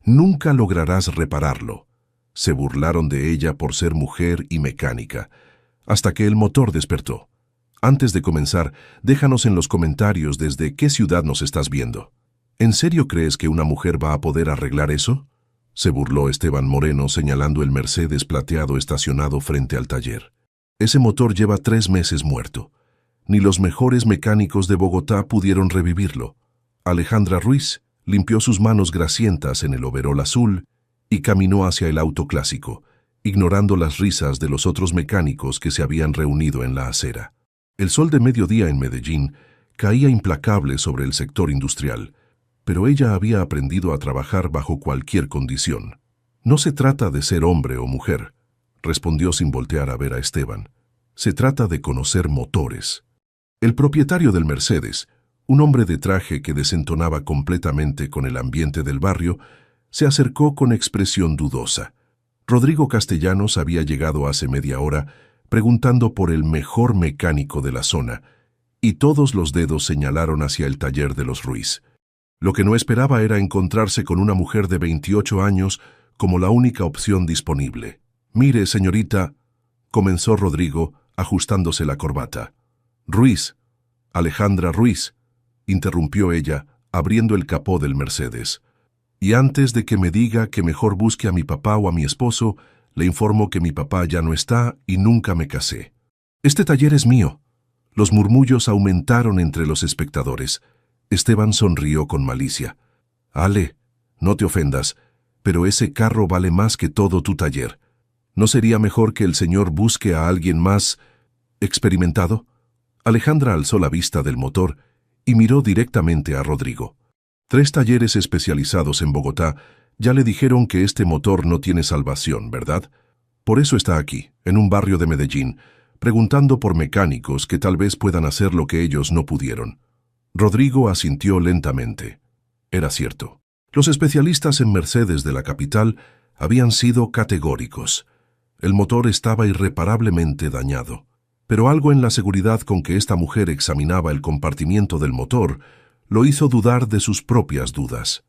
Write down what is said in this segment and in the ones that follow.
Nunca lograrás repararlo. Se burlaron de ella por ser mujer y mecánica, hasta que el motor despertó. Antes de comenzar, déjanos en los comentarios desde qué ciudad nos estás viendo. ¿En serio crees que una mujer va a poder arreglar eso? Se burló Esteban Moreno señalando el Mercedes plateado estacionado frente al taller. Ese motor lleva 3 meses muerto. Ni los mejores mecánicos de Bogotá pudieron revivirlo. Alejandra Ruiz limpió sus manos grasientas en el overol azul y caminó hacia el auto clásico, ignorando las risas de los otros mecánicos que se habían reunido en la acera. El sol de mediodía en Medellín caía implacable sobre el sector industrial, pero ella había aprendido a trabajar bajo cualquier condición. No se trata de ser hombre o mujer, respondió sin voltear a ver a Esteban. Se trata de conocer motores. El propietario del Mercedes, un hombre de traje que desentonaba completamente con el ambiente del barrio, se acercó con expresión dudosa. Rodrigo Castellanos había llegado hace media hora preguntando por el mejor mecánico de la zona, y todos los dedos señalaron hacia el taller de los Ruiz. Lo que no esperaba era encontrarse con una mujer de 28 años como la única opción disponible. «Mire, señorita», comenzó Rodrigo, ajustándose la corbata. «Ruiz, Alejandra Ruiz», interrumpió ella, abriendo el capó del Mercedes. «Y antes de que me diga que mejor busque a mi papá o a mi esposo, le informo que mi papá ya no está y nunca me casé. Este taller es mío». Los murmullos aumentaron entre los espectadores. Esteban sonrió con malicia. «Ale, no te ofendas, pero ese carro vale más que todo tu taller. ¿No sería mejor que el señor busque a alguien más experimentado?» Alejandra alzó la vista del motor y miró directamente a Rodrigo. 3 talleres especializados en Bogotá ya le dijeron que este motor no tiene salvación, ¿verdad? Por eso está aquí, en un barrio de Medellín, preguntando por mecánicos que tal vez puedan hacer lo que ellos no pudieron. Rodrigo asintió lentamente. Era cierto. Los especialistas en Mercedes de la capital habían sido categóricos. El motor estaba irreparablemente dañado. Pero algo en la seguridad con que esta mujer examinaba el compartimiento del motor lo hizo dudar de sus propias dudas.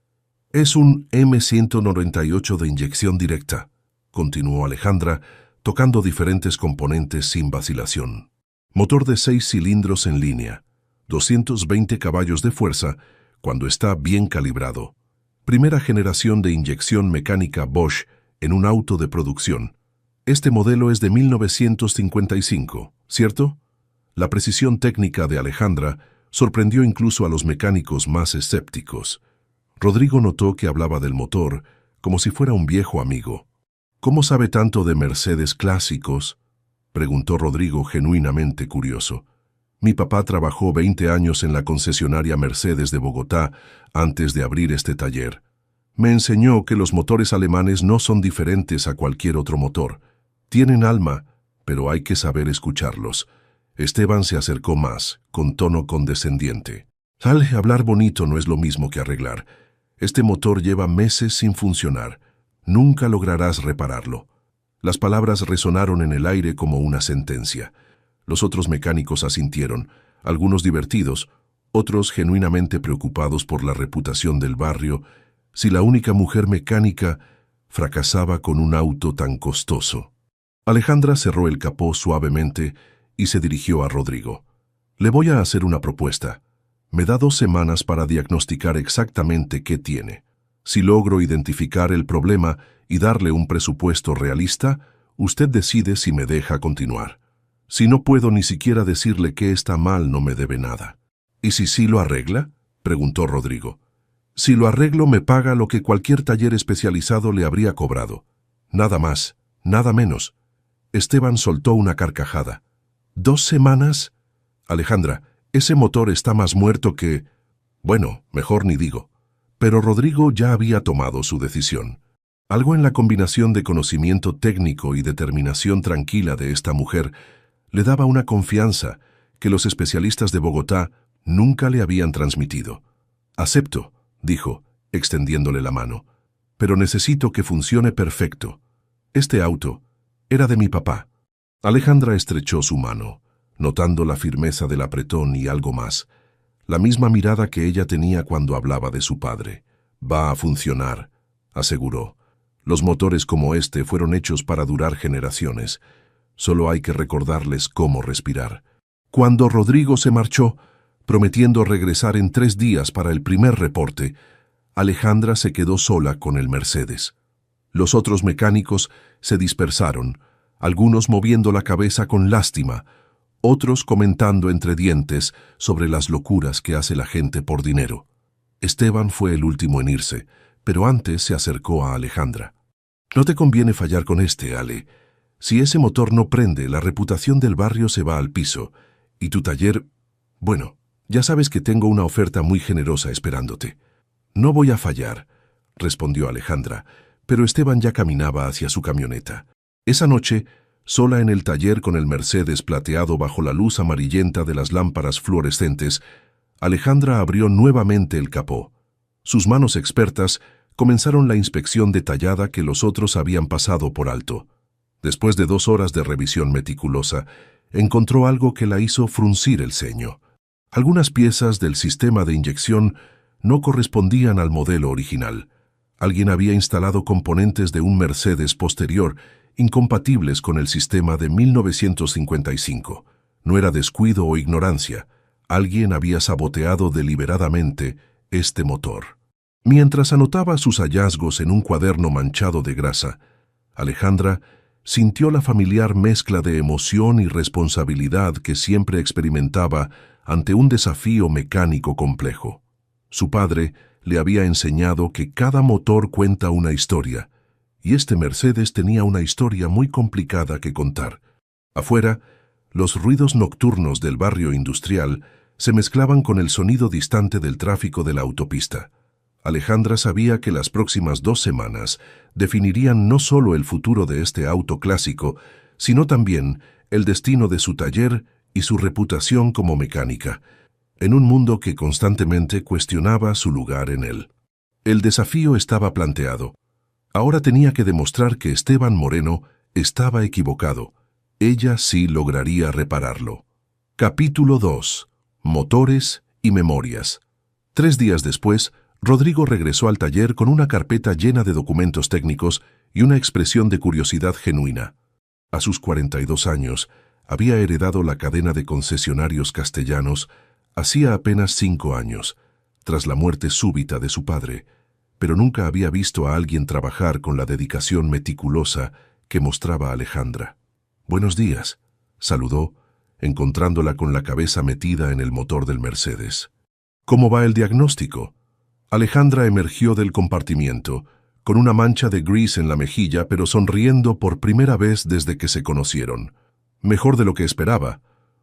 «Es un M198 de inyección directa», continuó Alejandra, tocando diferentes componentes sin vacilación. «Motor de 6 cilindros en línea, 220 caballos de fuerza cuando está bien calibrado. Primera generación de inyección mecánica Bosch en un auto de producción. Este modelo es de 1955, ¿cierto?» La precisión técnica de Alejandra sorprendió incluso a los mecánicos más escépticos. Rodrigo notó que hablaba del motor como si fuera un viejo amigo. «¿Cómo sabe tanto de Mercedes clásicos?», preguntó Rodrigo genuinamente curioso. «Mi papá trabajó 20 años en la concesionaria Mercedes de Bogotá antes de abrir este taller. Me enseñó que los motores alemanes no son diferentes a cualquier otro motor. Tienen alma, pero hay que saber escucharlos». Esteban se acercó más, con tono condescendiente. «Ale, hablar bonito no es lo mismo que arreglar. Este motor lleva meses sin funcionar. Nunca lograrás repararlo». Las palabras resonaron en el aire como una sentencia. Los otros mecánicos asintieron, algunos divertidos, otros genuinamente preocupados por la reputación del barrio, si la única mujer mecánica fracasaba con un auto tan costoso. Alejandra cerró el capó suavemente y se dirigió a Rodrigo. «Le voy a hacer una propuesta. Me da 2 semanas para diagnosticar exactamente qué tiene. Si logro identificar el problema y darle un presupuesto realista, usted decide si me deja continuar. Si no puedo ni siquiera decirle qué está mal, no me debe nada». «¿Y si sí lo arregla?», preguntó Rodrigo. «Si lo arreglo, me paga lo que cualquier taller especializado le habría cobrado. Nada más, nada menos». Esteban soltó una carcajada. «¿2 semanas? Alejandra, ese motor está más muerto que...». Bueno, mejor ni digo. Pero Rodrigo ya había tomado su decisión. Algo en la combinación de conocimiento técnico y determinación tranquila de esta mujer le daba una confianza que los especialistas de Bogotá nunca le habían transmitido. «Acepto», dijo, extendiéndole la mano, «pero necesito que funcione perfecto. Este auto era de mi papá». Alejandra estrechó su mano, notando la firmeza del apretón y algo más, la misma mirada que ella tenía cuando hablaba de su padre. «Va a funcionar», aseguró. Los motores como este fueron hechos para durar generaciones. Solo hay que recordarles cómo respirar. Cuando Rodrigo se marchó, prometiendo regresar en 3 días para el primer reporte, Alejandra se quedó sola con el Mercedes. Los otros mecánicos se dispersaron, algunos moviendo la cabeza con lástima, otros comentando entre dientes sobre las locuras que hace la gente por dinero. Esteban fue el último en irse, pero antes se acercó a Alejandra. «No te conviene fallar con este, Ale. Si ese motor no prende, la reputación del barrio se va al piso. Y tu taller... Bueno, ya sabes que tengo una oferta muy generosa esperándote». «No voy a fallar», respondió Alejandra, pero Esteban ya caminaba hacia su camioneta. Esa noche, sola en el taller con el Mercedes plateado bajo la luz amarillenta de las lámparas fluorescentes, Alejandra abrió nuevamente el capó. Sus manos expertas comenzaron la inspección detallada que los otros habían pasado por alto. Después de 2 horas de revisión meticulosa, encontró algo que la hizo fruncir el ceño. Algunas piezas del sistema de inyección no correspondían al modelo original. Alguien había instalado componentes de un Mercedes posterior incompatibles con el sistema de 1955. No era descuido o ignorancia. Alguien había saboteado deliberadamente este motor. Mientras anotaba sus hallazgos en un cuaderno manchado de grasa, Alejandra sintió la familiar mezcla de emoción y responsabilidad que siempre experimentaba ante un desafío mecánico complejo. Su padre le había enseñado que cada motor cuenta una historia, y este Mercedes tenía una historia muy complicada que contar. Afuera, los ruidos nocturnos del barrio industrial se mezclaban con el sonido distante del tráfico de la autopista. Alejandra sabía que las próximas 2 semanas definirían no solo el futuro de este auto clásico, sino también el destino de su taller y su reputación como mecánica, en un mundo que constantemente cuestionaba su lugar en él. El desafío estaba planteado. Ahora tenía que demostrar que Esteban Moreno estaba equivocado. Ella sí lograría repararlo. Capítulo 2. Motores y memorias. 3 días después, Rodrigo regresó al taller con una carpeta llena de documentos técnicos y una expresión de curiosidad genuina. A sus 42 años, había heredado la cadena de concesionarios castellanos hacía apenas 5 años, tras la muerte súbita de su padre, pero nunca había visto a alguien trabajar con la dedicación meticulosa que mostraba Alejandra. «Buenos días», saludó, encontrándola con la cabeza metida en el motor del Mercedes. «¿Cómo va el diagnóstico?» Alejandra emergió del compartimiento, con una mancha de gris en la mejilla, pero sonriendo por primera vez desde que se conocieron. «Mejor de lo que esperaba.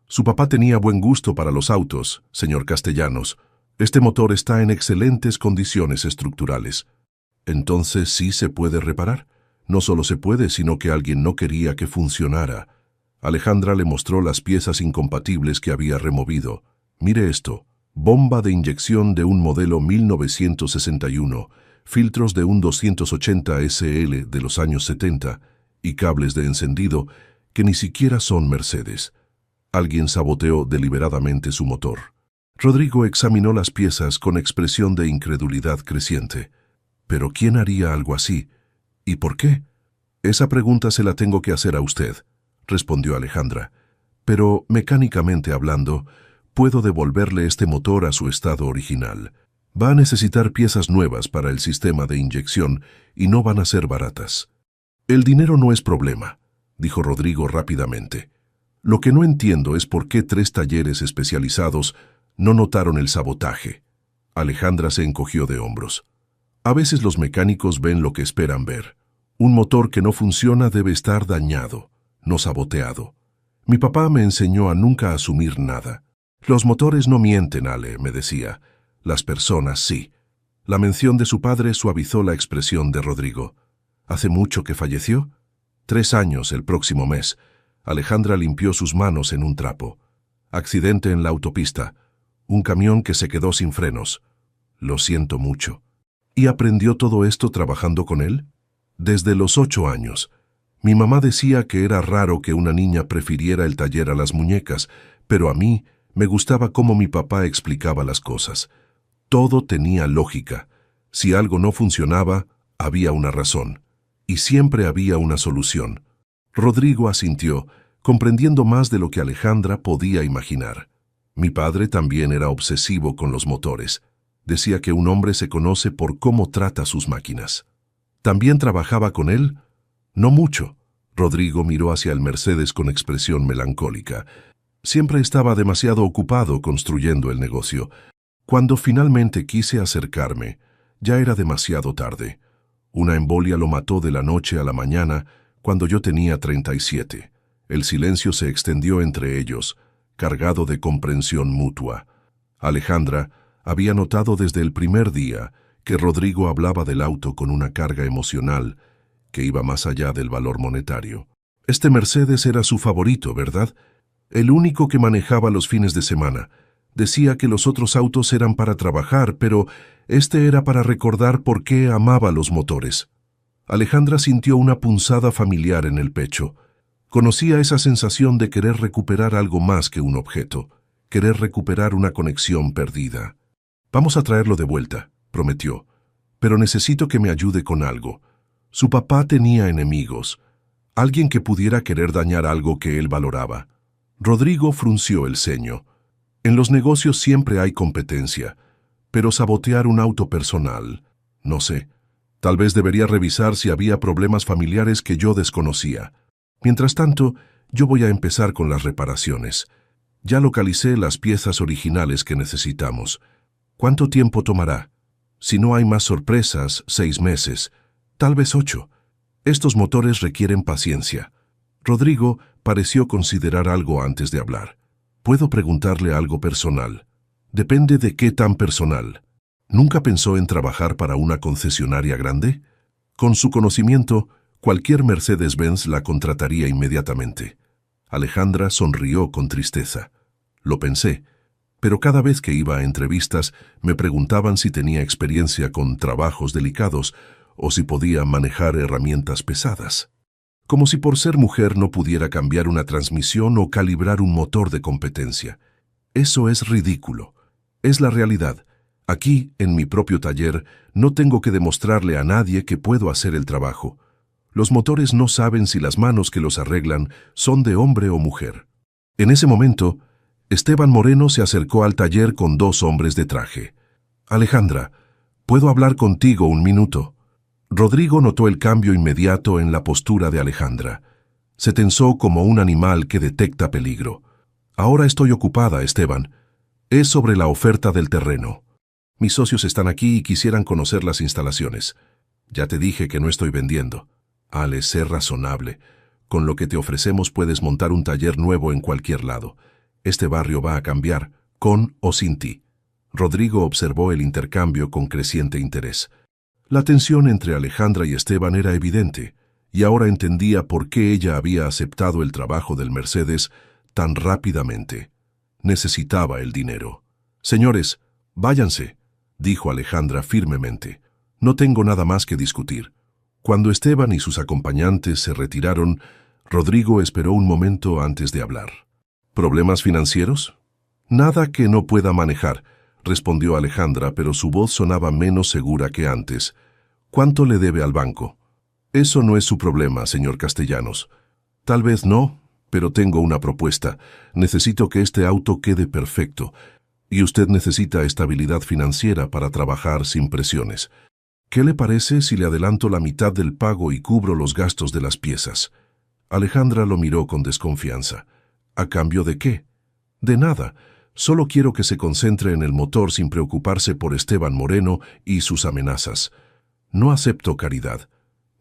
Su papá tenía buen gusto para los autos, señor Castellanos. Este motor está en excelentes condiciones estructurales». «¿Entonces sí se puede reparar?» «No solo se puede, sino que alguien no quería que funcionara». Alejandra le mostró las piezas incompatibles que había removido. «Mire esto. Bomba de inyección de un modelo 1961, filtros de un 280 SL de los años 70 y cables de encendido que ni siquiera son Mercedes. Alguien saboteó deliberadamente su motor». Rodrigo examinó las piezas con expresión de incredulidad creciente. «¿Pero quién haría algo así? ¿Y por qué?» «Esa pregunta se la tengo que hacer a usted», respondió Alejandra. «Pero, mecánicamente hablando, puedo devolverle este motor a su estado original. Va a necesitar piezas nuevas para el sistema de inyección y no van a ser baratas». «El dinero no es problema», dijo Rodrigo rápidamente. «Lo que no entiendo es por qué 3 talleres especializados no notaron el sabotaje». Alejandra se encogió de hombros. «A veces los mecánicos ven lo que esperan ver. Un motor que no funciona debe estar dañado, no saboteado. Mi papá me enseñó a nunca asumir nada. Los motores no mienten, Ale, me decía. Las personas sí». La mención de su padre suavizó la expresión de Rodrigo. «¿Hace mucho que falleció?» 3 años el próximo mes». Alejandra limpió sus manos en un trapo. «Accidente en la autopista. Un camión que se quedó sin frenos». «Lo siento mucho». «¿Y aprendió todo esto trabajando con él?» «Desde los 8 años. Mi mamá decía que era raro que una niña prefiriera el taller a las muñecas, pero a mí me gustaba cómo mi papá explicaba las cosas. Todo tenía lógica. Si algo no funcionaba, Había una razón, y siempre había una solución. Rodrigo asintió, comprendiendo más de lo que Alejandra podía imaginar. Mi padre también era obsesivo con los motores. Decía que un hombre se conoce por cómo trata sus máquinas. ¿También trabajaba con él? No mucho. Rodrigo miró hacia el Mercedes con expresión melancólica. Siempre estaba demasiado ocupado construyendo el negocio. Cuando finalmente quise acercarme, ya era demasiado tarde. Una embolia lo mató de la noche a la mañana cuando yo tenía 37. El silencio se extendió entre ellos, cargado de comprensión mutua. Alejandra había notado desde el primer día que Rodrigo hablaba del auto con una carga emocional que iba más allá del valor monetario. Este Mercedes era su favorito, ¿verdad? El único que manejaba los fines de semana. Decía que los otros autos eran para trabajar, pero este era para recordar por qué amaba los motores. Alejandra sintió una punzada familiar en el pecho. Conocía esa sensación de querer recuperar algo más que un objeto, querer recuperar una conexión perdida. «Vamos a traerlo de vuelta», prometió, «pero necesito que me ayude con algo». Su papá tenía enemigos, alguien que pudiera querer dañar algo que él valoraba. Rodrigo frunció el ceño. En los negocios siempre hay competencia, pero sabotear un auto personal, no sé. Tal vez debería revisar si había problemas familiares que yo desconocía. Mientras tanto, yo voy a empezar con las reparaciones. Ya localicé las piezas originales que necesitamos. ¿Cuánto tiempo tomará? Si no hay más sorpresas, 6 meses, tal vez 8. Estos motores requieren paciencia. Rodrigo pareció considerar algo antes de hablar. ¿Puedo preguntarle algo personal? Depende de qué tan personal. ¿Nunca pensó en trabajar para una concesionaria grande? Con su conocimiento, cualquier Mercedes-Benz la contrataría inmediatamente. Alejandra sonrió con tristeza. Lo pensé, pero cada vez que iba a entrevistas me preguntaban si tenía experiencia con trabajos delicados o si podía manejar herramientas pesadas. Como si por ser mujer no pudiera cambiar una transmisión o calibrar un motor de competencia. Eso es ridículo. Es la realidad. Aquí, en mi propio taller, no tengo que demostrarle a nadie que puedo hacer el trabajo. Los motores no saben si las manos que los arreglan son de hombre o mujer. En ese momento, Esteban Moreno se acercó al taller con 2 hombres de traje. «Alejandra, ¿puedo hablar contigo un minuto?» Rodrigo notó el cambio inmediato en la postura de Alejandra. Se tensó como un animal que detecta peligro. «Ahora estoy ocupada, Esteban. Es sobre la oferta del terreno. Mis socios están aquí y quisieran conocer las instalaciones. Ya te dije que no estoy vendiendo. Ale, sé razonable. Con lo que te ofrecemos puedes montar un taller nuevo en cualquier lado. Este barrio va a cambiar, con o sin ti». Rodrigo observó el intercambio con creciente interés. La tensión entre Alejandra y Esteban era evidente, y ahora entendía por qué ella había aceptado el trabajo del Mercedes tan rápidamente. Necesitaba el dinero. «Señores, váyanse», dijo Alejandra firmemente. «No tengo nada más que discutir». Cuando Esteban y sus acompañantes se retiraron, Rodrigo esperó un momento antes de hablar. «¿Problemas financieros?» «Nada que no pueda manejar», respondió Alejandra, pero su voz sonaba menos segura que antes. «¿Cuánto le debe al banco?» «Eso no es su problema, señor Castellanos». «Tal vez no, pero tengo una propuesta. Necesito que este auto quede perfecto, y usted necesita estabilidad financiera para trabajar sin presiones. ¿Qué le parece si le adelanto la mitad del pago y cubro los gastos de las piezas?» Alejandra lo miró con desconfianza. «¿A cambio de qué?» «De nada. Solo quiero que se concentre en el motor sin preocuparse por Esteban Moreno y sus amenazas. No acepto caridad.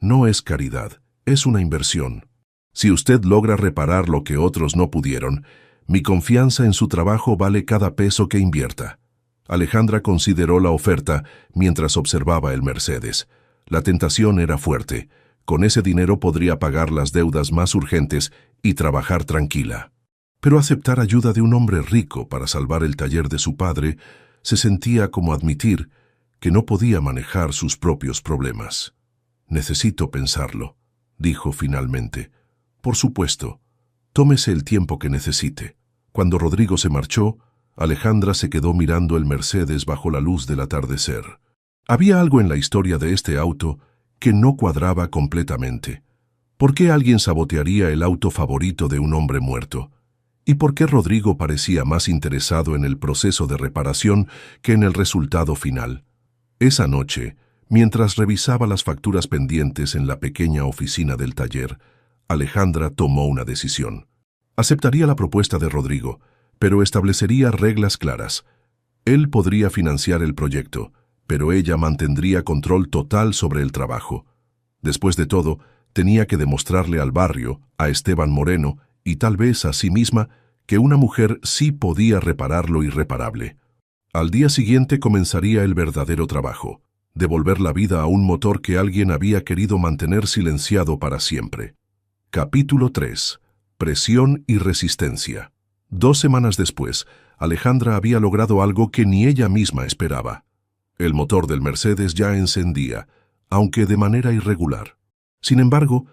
No es caridad, es una inversión. Si usted logra reparar lo que otros no pudieron, mi confianza en su trabajo vale cada peso que invierta». Alejandra consideró la oferta mientras observaba el Mercedes. La tentación era fuerte. Con ese dinero podría pagar las deudas más urgentes y trabajar tranquila. Pero aceptar ayuda de un hombre rico para salvar el taller de su padre se sentía como admitir que no podía manejar sus propios problemas. «Necesito pensarlo», dijo finalmente. «Por supuesto, tómese el tiempo que necesite». Cuando Rodrigo se marchó, Alejandra se quedó mirando el Mercedes bajo la luz del atardecer. Había algo en la historia de este auto que no cuadraba completamente. ¿Por qué alguien sabotearía el auto favorito de un hombre muerto? ¿Y por qué Rodrigo parecía más interesado en el proceso de reparación que en el resultado final? Esa noche, mientras revisaba las facturas pendientes en la pequeña oficina del taller, Alejandra tomó una decisión. Aceptaría la propuesta de Rodrigo, pero establecería reglas claras. Él podría financiar el proyecto, pero ella mantendría control total sobre el trabajo. Después de todo, tenía que demostrarle al barrio, a Esteban Moreno y tal vez a sí misma, que una mujer sí podía reparar lo irreparable. Al día siguiente comenzaría el verdadero trabajo, devolver la vida a un motor que alguien había querido mantener silenciado para siempre. Capítulo 3. Presión y resistencia. 2 semanas después, Alejandra había logrado algo que ni ella misma esperaba. El motor del Mercedes ya encendía, aunque de manera irregular. Sin embargo,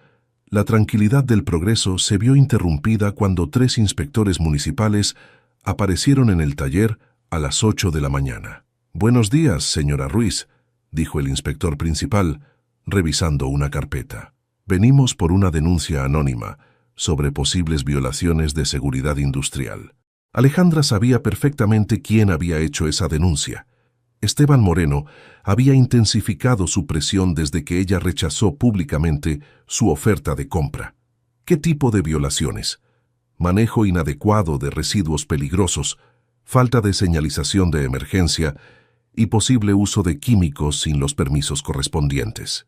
la tranquilidad del progreso se vio interrumpida cuando 3 inspectores municipales aparecieron en el taller a las 8 de la mañana. «Buenos días, señora Ruiz», dijo el inspector principal, revisando una carpeta. «Venimos por una denuncia anónima sobre posibles violaciones de seguridad industrial». Alejandra sabía perfectamente quién había hecho esa denuncia. Esteban Moreno había intensificado su presión desde que ella rechazó públicamente su oferta de compra. ¿Qué tipo de violaciones? Manejo inadecuado de residuos peligrosos, falta de señalización de emergencia y posible uso de químicos sin los permisos correspondientes.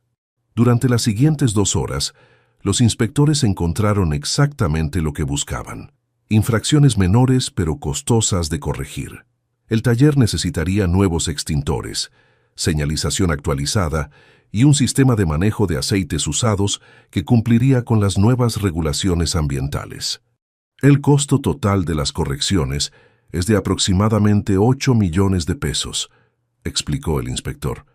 Durante las siguientes 2 horas, los inspectores encontraron exactamente lo que buscaban: infracciones menores pero costosas de corregir. El taller necesitaría nuevos extintores, señalización actualizada y un sistema de manejo de aceites usados que cumpliría con las nuevas regulaciones ambientales. El costo total de las correcciones es de aproximadamente 8 millones de pesos, explicó el inspector.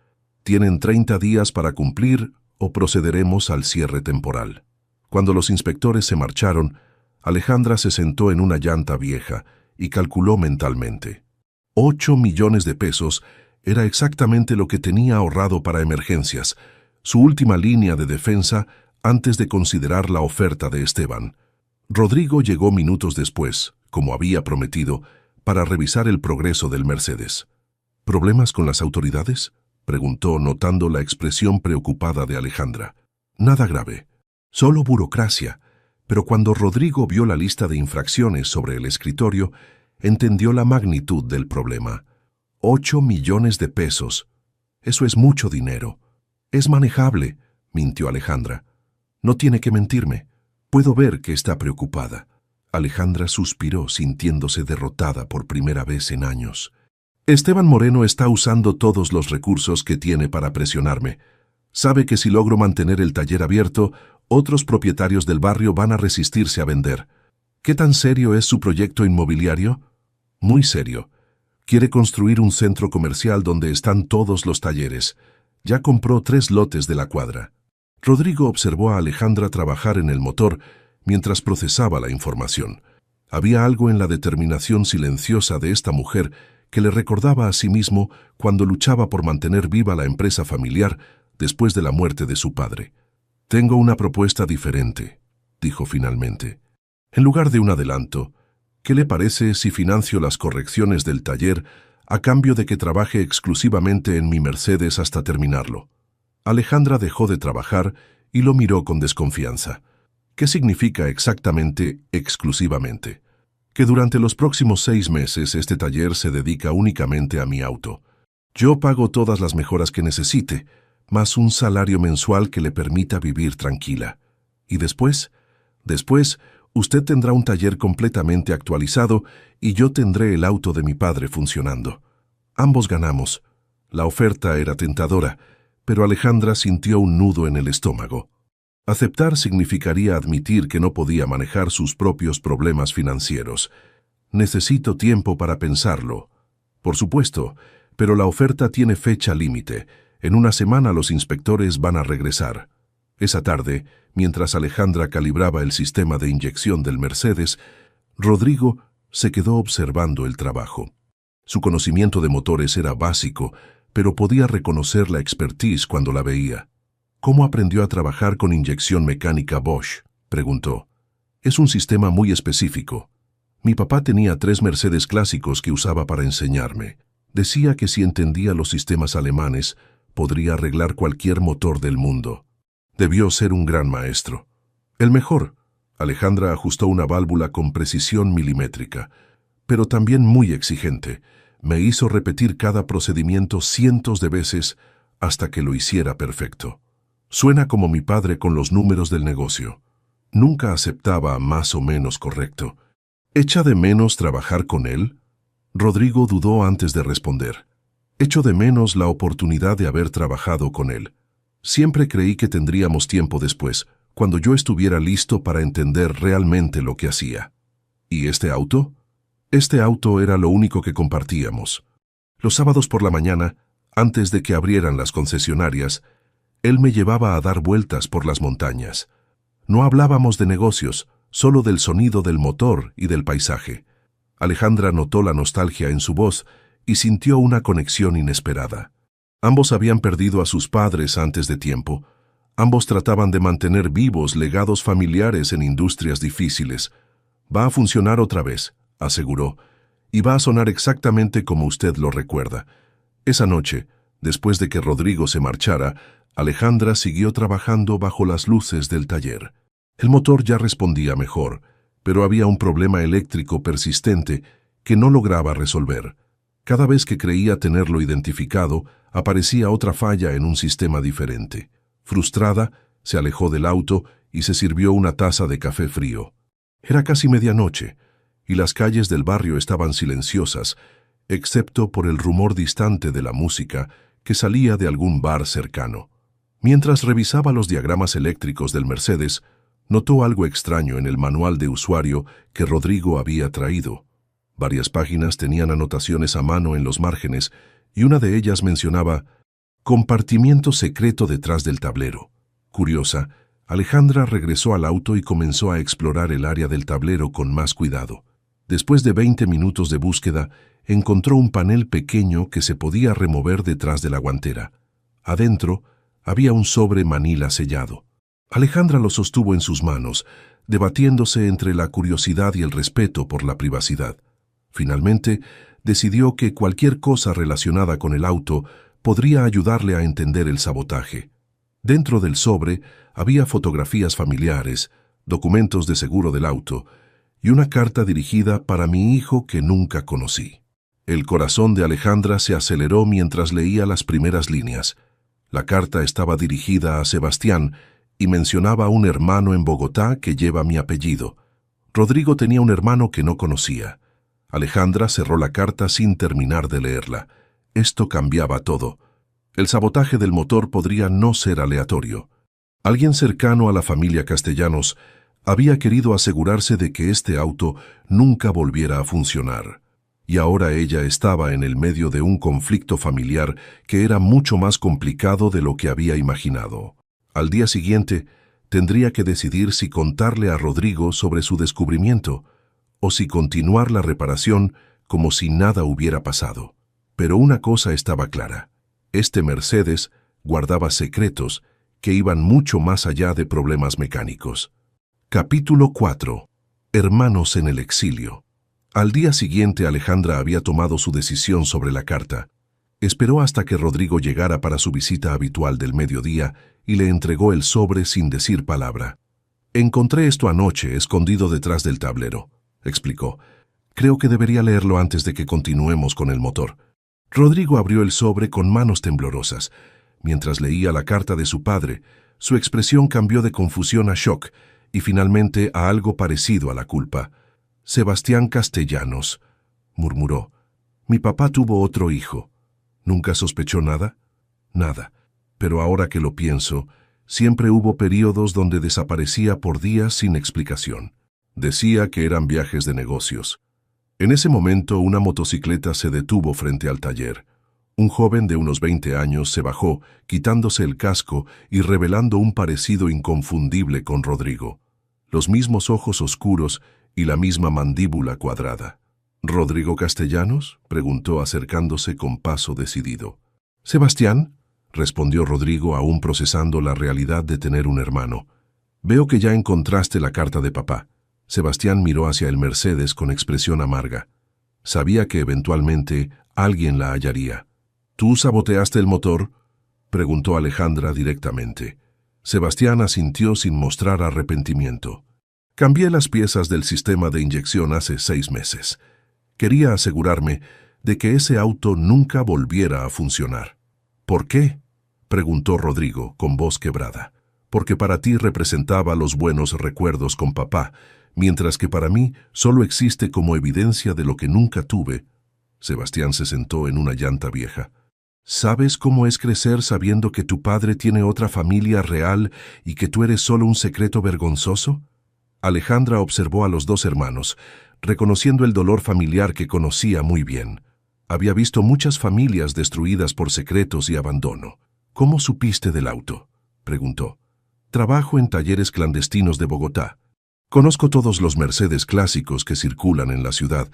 Tienen 30 días para cumplir o procederemos al cierre temporal. Cuando los inspectores se marcharon, Alejandra se sentó en una llanta vieja y calculó mentalmente. 8 millones de pesos era exactamente lo que tenía ahorrado para emergencias, su última línea de defensa antes de considerar la oferta de Esteban. Rodrigo llegó minutos después, como había prometido, para revisar el progreso del Mercedes. ¿Problemas con las autoridades?, preguntó, notando la expresión preocupada de Alejandra. Nada grave, solo burocracia, pero cuando Rodrigo vio la lista de infracciones sobre el escritorio, entendió la magnitud del problema. 8 millones de pesos. Eso es mucho dinero. Es manejable, mintió Alejandra. No tiene que mentirme. Puedo ver que está preocupada. Alejandra suspiró, sintiéndose derrotada por primera vez en años. Esteban Moreno está usando todos los recursos que tiene para presionarme. Sabe que si logro mantener el taller abierto, otros propietarios del barrio van a resistirse a vender. ¿Qué tan serio es su proyecto inmobiliario? Muy serio. Quiere construir un centro comercial donde están todos los talleres. Ya compró 3 lotes de la cuadra. Rodrigo observó a Alejandra trabajar en el motor mientras procesaba la información. Había algo en la determinación silenciosa de esta mujer que le recordaba a sí mismo cuando luchaba por mantener viva la empresa familiar después de la muerte de su padre. «Tengo una propuesta diferente», dijo finalmente. «En lugar de un adelanto, ¿qué le parece si financio las correcciones del taller a cambio de que trabaje exclusivamente en mi Mercedes hasta terminarlo?» Alejandra dejó de trabajar y lo miró con desconfianza. ¿Qué significa exactamente exclusivamente? Que durante los próximos 6 meses este taller se dedica únicamente a mi auto. Yo pago todas las mejoras que necesite, más un salario mensual que le permita vivir tranquila. Y después, usted tendrá un taller completamente actualizado y yo tendré el auto de mi padre funcionando. Ambos ganamos. La oferta era tentadora, pero Alejandra sintió un nudo en el estómago. Aceptar significaría admitir que no podía manejar sus propios problemas financieros. «Necesito tiempo para pensarlo». «Por supuesto, pero la oferta tiene fecha límite. En una semana los inspectores van a regresar». Esa tarde, mientras Alejandra calibraba el sistema de inyección del Mercedes, Rodrigo se quedó observando el trabajo. Su conocimiento de motores era básico, pero podía reconocer la expertise cuando la veía. ¿Cómo aprendió a trabajar con inyección mecánica Bosch?, preguntó. Es un sistema muy específico. Mi papá tenía 3 Mercedes clásicos que usaba para enseñarme. Decía que si entendía los sistemas alemanes, podría arreglar cualquier motor del mundo. Debió ser un gran maestro. El mejor. Alejandra ajustó una válvula con precisión milimétrica, pero también muy exigente. Me hizo repetir cada procedimiento cientos de veces hasta que lo hiciera perfecto. Suena como mi padre con los números del negocio. Nunca aceptaba más o menos correcto. ¿Echa de menos trabajar con él? Rodrigo dudó antes de responder. Echo de menos la oportunidad de haber trabajado con él. Siempre creí que tendríamos tiempo después, cuando yo estuviera listo para entender realmente lo que hacía. ¿Y este auto? Este auto era lo único que compartíamos. Los sábados por la mañana, antes de que abrieran las concesionarias, él me llevaba a dar vueltas por las montañas. No hablábamos de negocios, solo del sonido del motor y del paisaje. Alejandra notó la nostalgia en su voz y sintió una conexión inesperada. Ambos habían perdido a sus padres antes de tiempo. Ambos trataban de mantener vivos legados familiares en industrias difíciles. Va a funcionar otra vez, aseguró, y va a sonar exactamente como usted lo recuerda. Esa noche, después de que Rodrigo se marchara, Alejandra siguió trabajando bajo las luces del taller. El motor ya respondía mejor, pero había un problema eléctrico persistente que no lograba resolver. Cada vez que creía tenerlo identificado, aparecía otra falla en un sistema diferente. Frustrada, se alejó del auto y se sirvió una taza de café frío. Era casi medianoche, y las calles del barrio estaban silenciosas, excepto por el rumor distante de la música que salía de algún bar cercano. Mientras revisaba los diagramas eléctricos del Mercedes, notó algo extraño en el manual de usuario que Rodrigo había traído. Varias páginas tenían anotaciones a mano en los márgenes, y una de ellas mencionaba «compartimiento secreto detrás del tablero». Curiosa, Alejandra regresó al auto y comenzó a explorar el área del tablero con más cuidado. Después de 20 minutos de búsqueda, encontró un panel pequeño que se podía remover detrás de la guantera. Adentro había un sobre manila sellado. Alejandra lo sostuvo en sus manos, debatiéndose entre la curiosidad y el respeto por la privacidad. Finalmente, decidió que cualquier cosa relacionada con el auto podría ayudarle a entender el sabotaje. Dentro del sobre había fotografías familiares, documentos de seguro del auto y una carta dirigida para mi hijo que nunca conocí. El corazón de Alejandra se aceleró mientras leía las primeras líneas. La carta estaba dirigida a Sebastián y mencionaba a un hermano en Bogotá que lleva mi apellido. Rodrigo tenía un hermano que no conocía. Alejandra cerró la carta sin terminar de leerla. Esto cambiaba todo. El sabotaje del motor podría no ser aleatorio. Alguien cercano a la familia Castellanos había querido asegurarse de que este auto nunca volviera a funcionar. Y ahora ella estaba en el medio de un conflicto familiar que era mucho más complicado de lo que había imaginado. Al día siguiente, tendría que decidir si contarle a Rodrigo sobre su descubrimiento o si continuar la reparación como si nada hubiera pasado. Pero una cosa estaba clara. Este Mercedes guardaba secretos que iban mucho más allá de problemas mecánicos. Capítulo 4. Hermanos en el exilio. Al día siguiente Alejandra había tomado su decisión sobre la carta. Esperó hasta que Rodrigo llegara para su visita habitual del mediodía y le entregó el sobre sin decir palabra. «Encontré esto anoche, escondido detrás del tablero», explicó. «Creo que debería leerlo antes de que continuemos con el motor». Rodrigo abrió el sobre con manos temblorosas. Mientras leía la carta de su padre, su expresión cambió de confusión a shock y finalmente a algo parecido a la culpa. «Sebastián Castellanos», murmuró. «Mi papá tuvo otro hijo. ¿Nunca sospechó nada?» «Nada. Pero ahora que lo pienso, siempre hubo períodos donde desaparecía por días sin explicación. Decía que eran viajes de negocios». En ese momento una motocicleta se detuvo frente al taller. Un joven de unos 20 años se bajó, quitándose el casco y revelando un parecido inconfundible con Rodrigo. Los mismos ojos oscuros y la misma mandíbula cuadrada. «¿Rodrigo Castellanos?», preguntó acercándose con paso decidido. «¿Sebastián?», respondió Rodrigo, aún procesando la realidad de tener un hermano. Veo que ya encontraste la carta de papá. Sebastián miró hacia el Mercedes con expresión amarga. Sabía que eventualmente alguien la hallaría. ¿Tú saboteaste el motor?, preguntó Alejandra directamente. Sebastián asintió sin mostrar arrepentimiento. Cambié las piezas del sistema de inyección hace 6 meses. Quería asegurarme de que ese auto nunca volviera a funcionar. ¿Por qué?, preguntó Rodrigo con voz quebrada. Porque para ti representaba los buenos recuerdos con papá, mientras que para mí solo existe como evidencia de lo que nunca tuve. Sebastián se sentó en una llanta vieja. ¿Sabes cómo es crecer sabiendo que tu padre tiene otra familia real y que tú eres solo un secreto vergonzoso? Alejandra observó a los 2 hermanos, reconociendo el dolor familiar que conocía muy bien. Había visto muchas familias destruidas por secretos y abandono. ¿Cómo supiste del auto?, preguntó. Trabajo en talleres clandestinos de Bogotá. Conozco todos los Mercedes clásicos que circulan en la ciudad.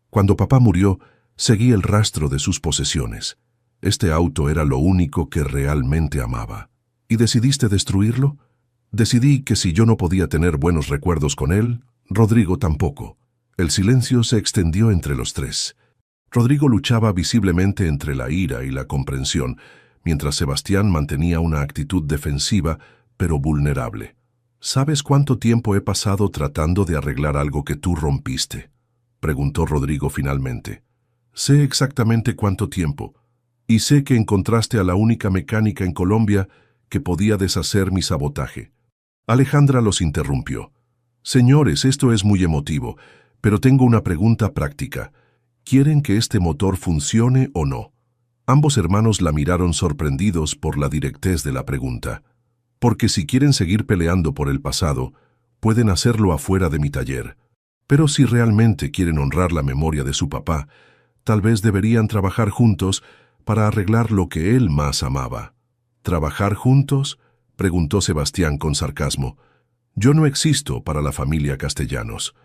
Cuando papá murió, seguí el rastro de sus posesiones. Este auto era lo único que realmente amaba. ¿Y decidiste destruirlo? Decidí que si yo no podía tener buenos recuerdos con él, Rodrigo tampoco. El silencio se extendió entre los 3. Rodrigo luchaba visiblemente entre la ira y la comprensión, mientras Sebastián mantenía una actitud defensiva, pero vulnerable. ¿Sabes cuánto tiempo he pasado tratando de arreglar algo que tú rompiste?, preguntó Rodrigo finalmente. Sé exactamente cuánto tiempo, y sé que encontraste a la única mecánica en Colombia que podía deshacer mi sabotaje. Alejandra los interrumpió. Señores, esto es muy emotivo, pero tengo una pregunta práctica. ¿Quieren que este motor funcione o no? Ambos hermanos la miraron sorprendidos por la directez de la pregunta. Porque si quieren seguir peleando por el pasado, pueden hacerlo afuera de mi taller. Pero si realmente quieren honrar la memoria de su papá, tal vez deberían trabajar juntos para arreglar lo que él más amaba. ¿Trabajar juntos?, preguntó Sebastián con sarcasmo. Yo no existo para la familia Castellanos.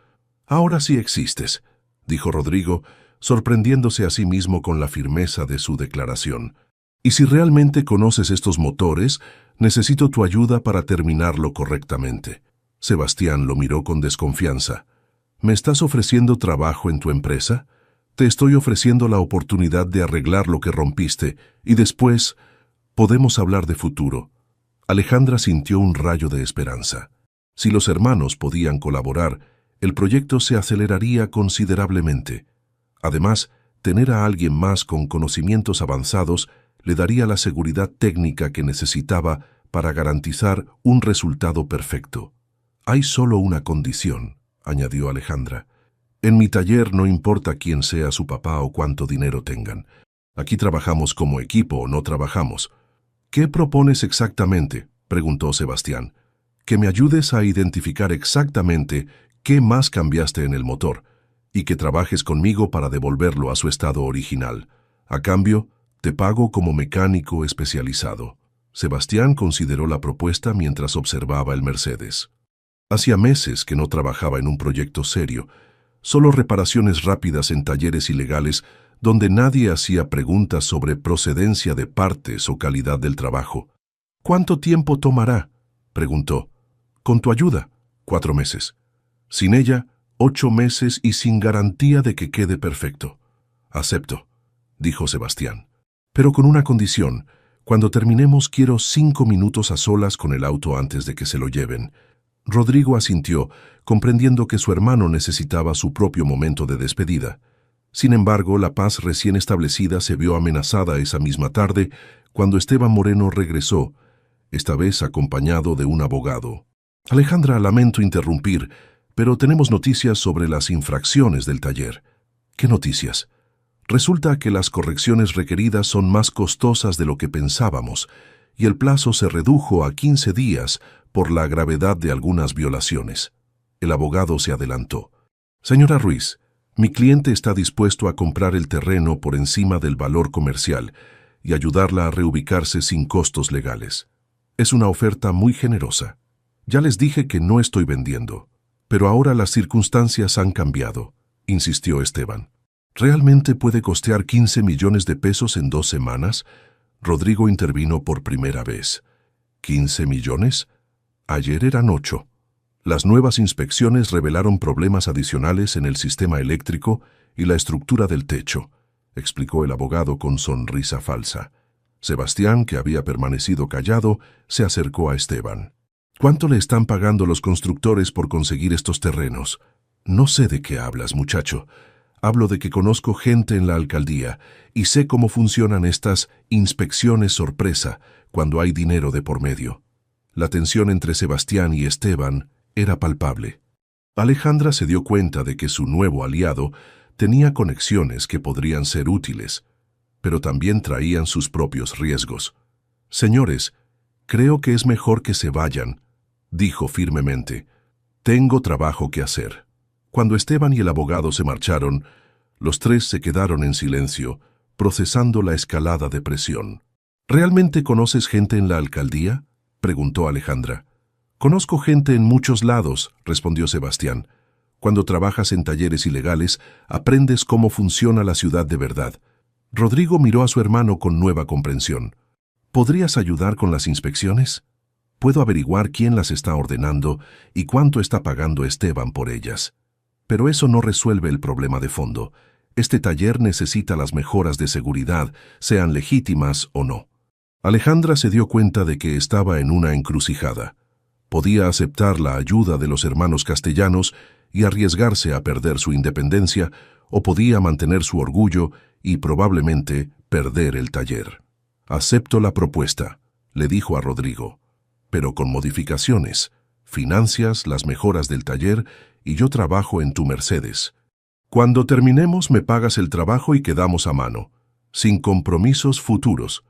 Ahora sí existes, dijo Rodrigo, sorprendiéndose a sí mismo con la firmeza de su declaración. Y si realmente conoces estos motores, necesito tu ayuda para terminarlo correctamente. Sebastián lo miró con desconfianza. ¿Me estás ofreciendo trabajo en tu empresa? Te estoy ofreciendo la oportunidad de arreglar lo que rompiste y después podemos hablar de futuro. Alejandra sintió un rayo de esperanza. Si los hermanos podían colaborar, el proyecto se aceleraría considerablemente. Además, tener a alguien más con conocimientos avanzados le daría la seguridad técnica que necesitaba para garantizar un resultado perfecto. Hay solo una condición, añadió Alejandra. En mi taller no importa quién sea su papá o cuánto dinero tengan. Aquí trabajamos como equipo o no trabajamos. ¿Qué propones exactamente?, preguntó Sebastián. Que me ayudes a identificar exactamente qué más cambiaste en el motor y que trabajes conmigo para devolverlo a su estado original. A cambio, te pago como mecánico especializado. Sebastián consideró la propuesta mientras observaba el Mercedes. Hacía meses que no trabajaba en un proyecto serio, solo reparaciones rápidas en talleres ilegales donde nadie hacía preguntas sobre procedencia de partes o calidad del trabajo. ¿Cuánto tiempo tomará?, preguntó. Con tu ayuda, 4 meses. Sin ella, 8 meses y sin garantía de que quede perfecto. Acepto, dijo Sebastián. Pero con una condición. Cuando terminemos quiero 5 minutos a solas con el auto antes de que se lo lleven. Rodrigo asintió, comprendiendo que su hermano necesitaba su propio momento de despedida. Sin embargo, la paz recién establecida se vio amenazada esa misma tarde cuando Esteban Moreno regresó, esta vez acompañado de un abogado. Alejandra, lamento interrumpir, pero tenemos noticias sobre las infracciones del taller. ¿Qué noticias? Resulta que las correcciones requeridas son más costosas de lo que pensábamos, y el plazo se redujo a 15 días por la gravedad de algunas violaciones. El abogado se adelantó. Señora Ruiz, mi cliente está dispuesto a comprar el terreno por encima del valor comercial y ayudarla a reubicarse sin costos legales. Es una oferta muy generosa. Ya les dije que no estoy vendiendo, pero ahora las circunstancias han cambiado, insistió Esteban. ¿Realmente puede costear 15 millones de pesos en 2 semanas? Rodrigo intervino por primera vez. ¿15 millones? Ayer eran 8. Las nuevas inspecciones revelaron problemas adicionales en el sistema eléctrico y la estructura del techo, explicó el abogado con sonrisa falsa. Sebastián, que había permanecido callado, se acercó a Esteban. ¿Cuánto le están pagando los constructores por conseguir estos terrenos? No sé de qué hablas, muchacho. Hablo de que conozco gente en la alcaldía y sé cómo funcionan estas inspecciones sorpresa cuando hay dinero de por medio. La tensión entre Sebastián y Esteban era palpable. Alejandra se dio cuenta de que su nuevo aliado tenía conexiones que podrían ser útiles, pero también traían sus propios riesgos. Señores, creo que es mejor que se vayan, dijo firmemente. Tengo trabajo que hacer. Cuando Esteban y el abogado se marcharon, los tres se quedaron en silencio, procesando la escalada de presión. ¿Realmente conoces gente en la alcaldía?, preguntó Alejandra. Conozco gente en muchos lados, respondió Sebastián. Cuando trabajas en talleres ilegales, aprendes cómo funciona la ciudad de verdad. Rodrigo miró a su hermano con nueva comprensión. ¿Podrías ayudar con las inspecciones? Puedo averiguar quién las está ordenando y cuánto está pagando Esteban por ellas. Pero eso no resuelve el problema de fondo. Este taller necesita las mejoras de seguridad, sean legítimas o no. Alejandra se dio cuenta de que estaba en una encrucijada. Podía aceptar la ayuda de los hermanos castellanos y arriesgarse a perder su independencia, o podía mantener su orgullo y probablemente perder el taller. Acepto la propuesta, le dijo a Rodrigo, pero con modificaciones. Financias las mejoras del taller y yo trabajo en tu Mercedes. Cuando terminemos me pagas el trabajo y quedamos a mano, sin compromisos futuros.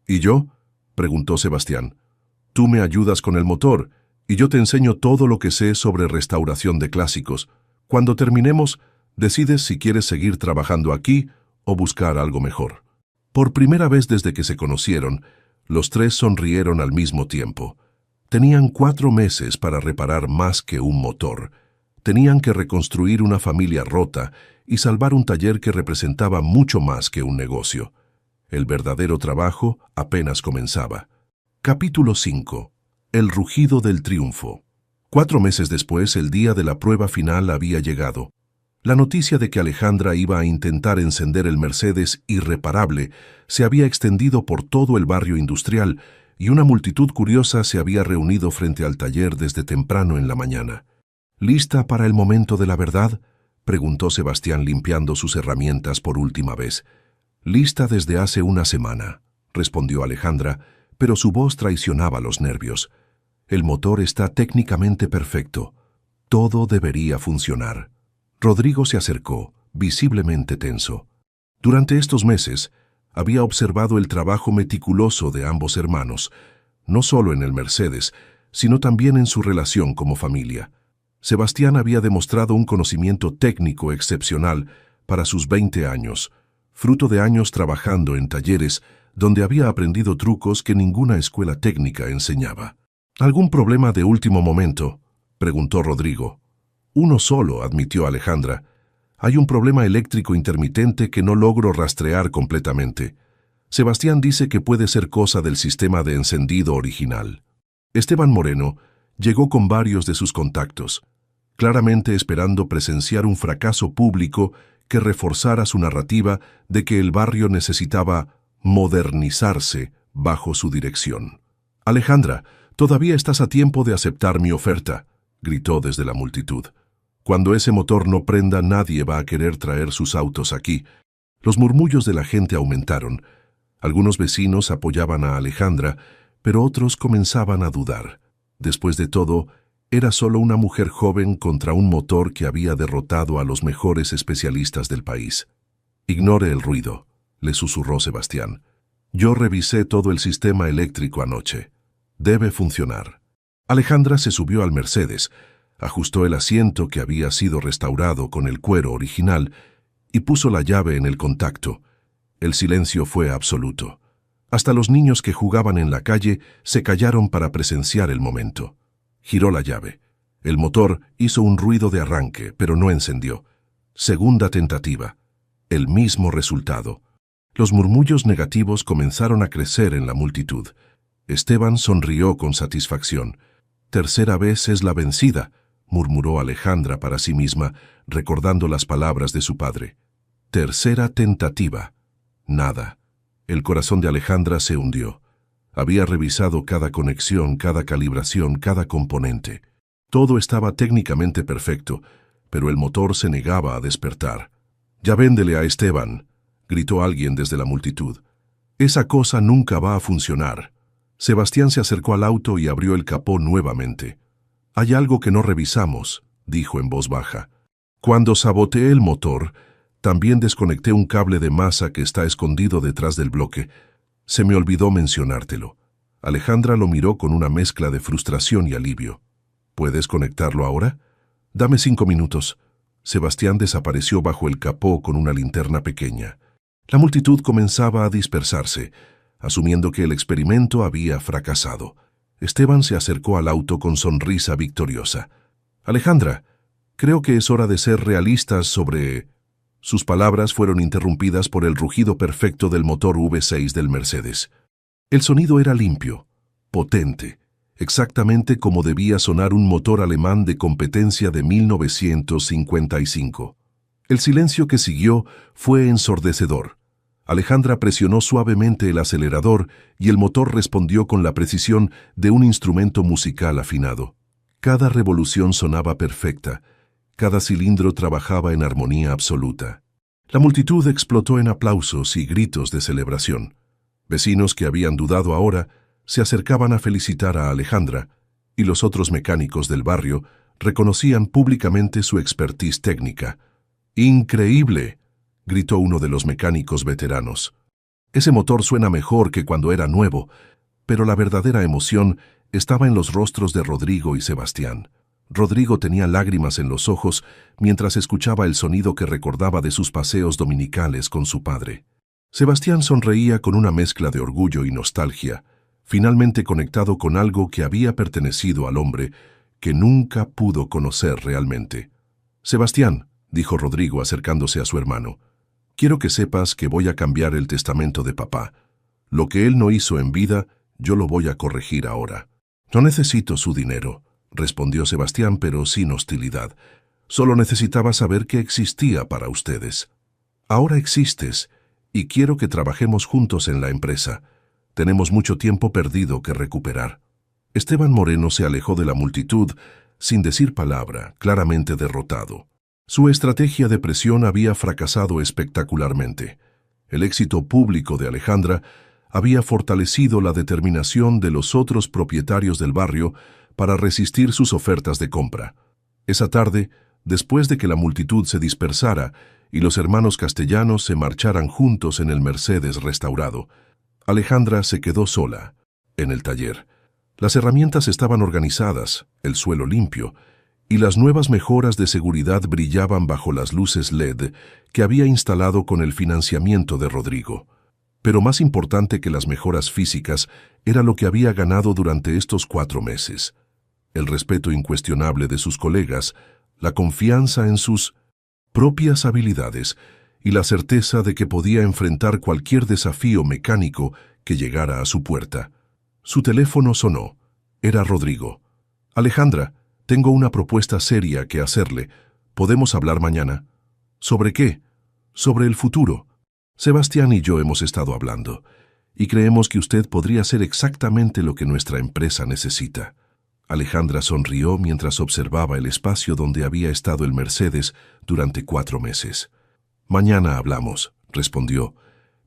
¿Y yo?, preguntó Sebastián. Tú me ayudas con el motor y yo te enseño todo lo que sé sobre restauración de clásicos. Cuando terminemos, decides si quieres seguir trabajando aquí o buscar algo mejor. Por primera vez desde que se conocieron, los tres sonrieron al mismo tiempo. Tenían 4 meses para reparar más que un motor. Tenían que reconstruir una familia rota y salvar un taller que representaba mucho más que un negocio. El verdadero trabajo apenas comenzaba. Capítulo 5. El rugido del triunfo. 4 meses después, el día de la prueba final había llegado. La noticia de que Alejandra iba a intentar encender el Mercedes irreparable se había extendido por todo el barrio industrial y una multitud curiosa se había reunido frente al taller desde temprano en la mañana. ¿Lista para el momento de la verdad?, preguntó Sebastián limpiando sus herramientas por última vez. Lista desde hace una semana, respondió Alejandra, pero su voz traicionaba los nervios. El motor está técnicamente perfecto. Todo debería funcionar. Rodrigo se acercó, visiblemente tenso. Durante estos meses, había observado el trabajo meticuloso de ambos hermanos, no solo en el Mercedes, sino también en su relación como familia. Sebastián había demostrado un conocimiento técnico excepcional para sus 20 años, fruto de años trabajando en talleres donde había aprendido trucos que ninguna escuela técnica enseñaba. ¿Algún problema de último momento?, preguntó Rodrigo. Uno solo, admitió Alejandra. Hay un problema eléctrico intermitente que no logro rastrear completamente. Sebastián dice que puede ser cosa del sistema de encendido original. Esteban Moreno llegó con varios de sus contactos, claramente esperando presenciar un fracaso público que reforzara su narrativa de que el barrio necesitaba modernizarse bajo su dirección. Alejandra, todavía estás a tiempo de aceptar mi oferta, gritó desde la multitud. Cuando ese motor no prenda, nadie va a querer traer sus autos aquí. Los murmullos de la gente aumentaron. Algunos vecinos apoyaban a Alejandra, pero otros comenzaban a dudar. Después de todo, era solo una mujer joven contra un motor que había derrotado a los mejores especialistas del país. Ignore el ruido, le susurró Sebastián. Yo revisé todo el sistema eléctrico anoche. Debe funcionar. Alejandra se subió al Mercedes, ajustó el asiento que había sido restaurado con el cuero original y puso la llave en el contacto. El silencio fue absoluto. Hasta los niños que jugaban en la calle se callaron para presenciar el momento. Giró la llave. El motor hizo un ruido de arranque, pero no encendió. Segunda tentativa. El mismo resultado. Los murmullos negativos comenzaron a crecer en la multitud. Esteban sonrió con satisfacción. «Tercera vez es la vencida», murmuró Alejandra para sí misma, recordando las palabras de su padre. «Tercera tentativa». Nada. El corazón de Alejandra se hundió. Había revisado cada conexión, cada calibración, cada componente. Todo estaba técnicamente perfecto, pero el motor se negaba a despertar. «Ya véndele a Esteban», gritó alguien desde la multitud. «Esa cosa nunca va a funcionar». Sebastián se acercó al auto y abrió el capó nuevamente. «Hay algo que no revisamos», dijo en voz baja. «Cuando saboteé el motor, también desconecté un cable de masa que está escondido detrás del bloque. Se me olvidó mencionártelo». Alejandra lo miró con una mezcla de frustración y alivio. «¿Puedes conectarlo ahora? Dame 5 minutos». Sebastián desapareció bajo el capó con una linterna pequeña. La multitud comenzaba a dispersarse, asumiendo que el experimento había fracasado. Esteban se acercó al auto con sonrisa victoriosa. «Alejandra, creo que es hora de ser realistas sobre...». Sus palabras fueron interrumpidas por el rugido perfecto del motor V6 del Mercedes. El sonido era limpio, potente, exactamente como debía sonar un motor alemán de competencia de 1955. El silencio que siguió fue ensordecedor. Alejandra presionó suavemente el acelerador y el motor respondió con la precisión de un instrumento musical afinado. Cada revolución sonaba perfecta, cada cilindro trabajaba en armonía absoluta. La multitud explotó en aplausos y gritos de celebración. Vecinos que habían dudado ahora se acercaban a felicitar a Alejandra, y los otros mecánicos del barrio reconocían públicamente su expertise técnica. «¡Increíble!», gritó uno de los mecánicos veteranos. «Ese motor suena mejor que cuando era nuevo», pero la verdadera emoción estaba en los rostros de Rodrigo y Sebastián. Rodrigo tenía lágrimas en los ojos mientras escuchaba el sonido que recordaba de sus paseos dominicales con su padre. Sebastián sonreía con una mezcla de orgullo y nostalgia, finalmente conectado con algo que había pertenecido al hombre que nunca pudo conocer realmente. «Sebastián», dijo Rodrigo acercándose a su hermano, «quiero que sepas que voy a cambiar el testamento de papá. Lo que él no hizo en vida, yo lo voy a corregir ahora». «No necesito su dinero», respondió Sebastián, pero sin hostilidad. «Solo necesitaba saber que existía para ustedes. Ahora existes, y quiero que trabajemos juntos en la empresa. Tenemos mucho tiempo perdido que recuperar». Esteban Moreno se alejó de la multitud sin decir palabra, claramente derrotado. Su estrategia de presión había fracasado espectacularmente. El éxito público de Alejandra había fortalecido la determinación de los otros propietarios del barrio para resistir sus ofertas de compra. Esa tarde, después de que la multitud se dispersara y los hermanos castellanos se marcharan juntos en el Mercedes restaurado, Alejandra se quedó sola, en el taller. Las herramientas estaban organizadas, el suelo limpio, y las nuevas mejoras de seguridad brillaban bajo las luces LED que había instalado con el financiamiento de Rodrigo. Pero más importante que las mejoras físicas era lo que había ganado durante estos 4 meses. El respeto incuestionable de sus colegas, la confianza en sus propias habilidades y la certeza de que podía enfrentar cualquier desafío mecánico que llegara a su puerta. Su teléfono sonó. Era Rodrigo. «Alejandra, tengo una propuesta seria que hacerle. ¿Podemos hablar mañana?» «¿Sobre qué?» «Sobre el futuro. Sebastián y yo hemos estado hablando, y creemos que usted podría ser exactamente lo que nuestra empresa necesita». Alejandra sonrió mientras observaba el espacio donde había estado el Mercedes durante 4 meses. «Mañana hablamos», respondió,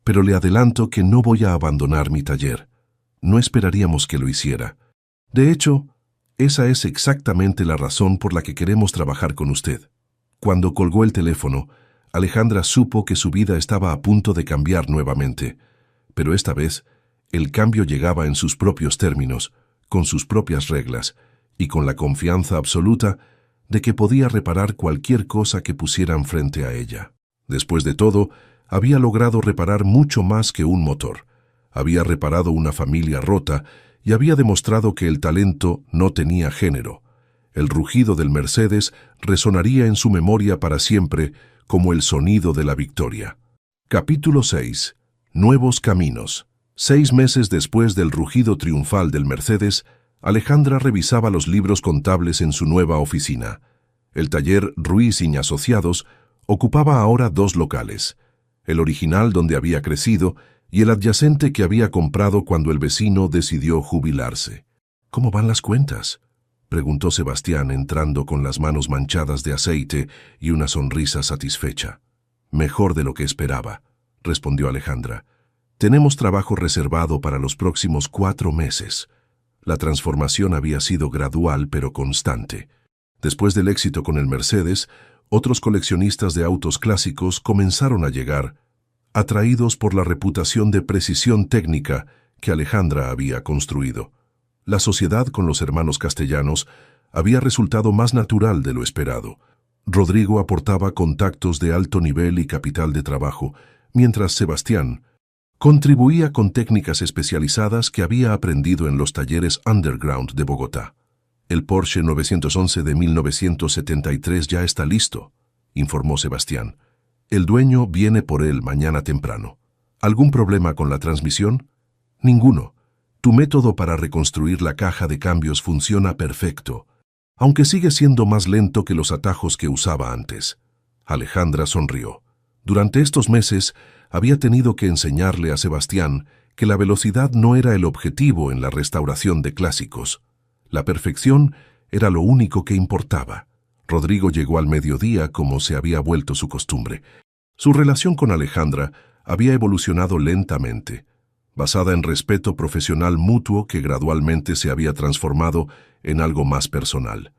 «pero le adelanto que no voy a abandonar mi taller. No esperaríamos que lo hiciera. De hecho, esa es exactamente la razón por la que queremos trabajar con usted». Cuando colgó el teléfono, Alejandra supo que su vida estaba a punto de cambiar nuevamente, pero esta vez el cambio llegaba en sus propios términos, con sus propias reglas y con la confianza absoluta de que podía reparar cualquier cosa que pusieran frente a ella. Después de todo, había logrado reparar mucho más que un motor. Había reparado una familia rota y había demostrado que el talento no tenía género. El rugido del Mercedes resonaría en su memoria para siempre como el sonido de la victoria. Capítulo 6. Nuevos caminos. 6 meses después del rugido triunfal del Mercedes, Alejandra revisaba los libros contables en su nueva oficina. El taller Ruiz y Asociados ocupaba ahora 2 locales, el original donde había crecido y el adyacente que había comprado cuando el vecino decidió jubilarse. ¿Cómo van las cuentas?, preguntó Sebastián entrando con las manos manchadas de aceite y una sonrisa satisfecha. Mejor de lo que esperaba, respondió Alejandra. Tenemos trabajo reservado para los próximos 4 meses. La transformación había sido gradual pero constante. Después del éxito con el Mercedes, otros coleccionistas de autos clásicos comenzaron a llegar, atraídos por la reputación de precisión técnica que Alejandra había construido. La sociedad con los hermanos Castellanos había resultado más natural de lo esperado. Rodrigo aportaba contactos de alto nivel y capital de trabajo, mientras Sebastián contribuía con técnicas especializadas que había aprendido en los talleres underground de Bogotá. El Porsche 911 de 1973 ya está listo, informó Sebastián. El dueño viene por él mañana temprano. ¿Algún problema con la transmisión? Ninguno. Tu método para reconstruir la caja de cambios funciona perfecto, aunque sigue siendo más lento que los atajos que usaba antes. Alejandra sonrió. Durante estos meses había tenido que enseñarle a Sebastián que la velocidad no era el objetivo en la restauración de clásicos. La perfección era lo único que importaba. Rodrigo llegó al mediodía como se había vuelto su costumbre. Su relación con Alejandra había evolucionado lentamente, basada en respeto profesional mutuo que gradualmente se había transformado en algo más personal.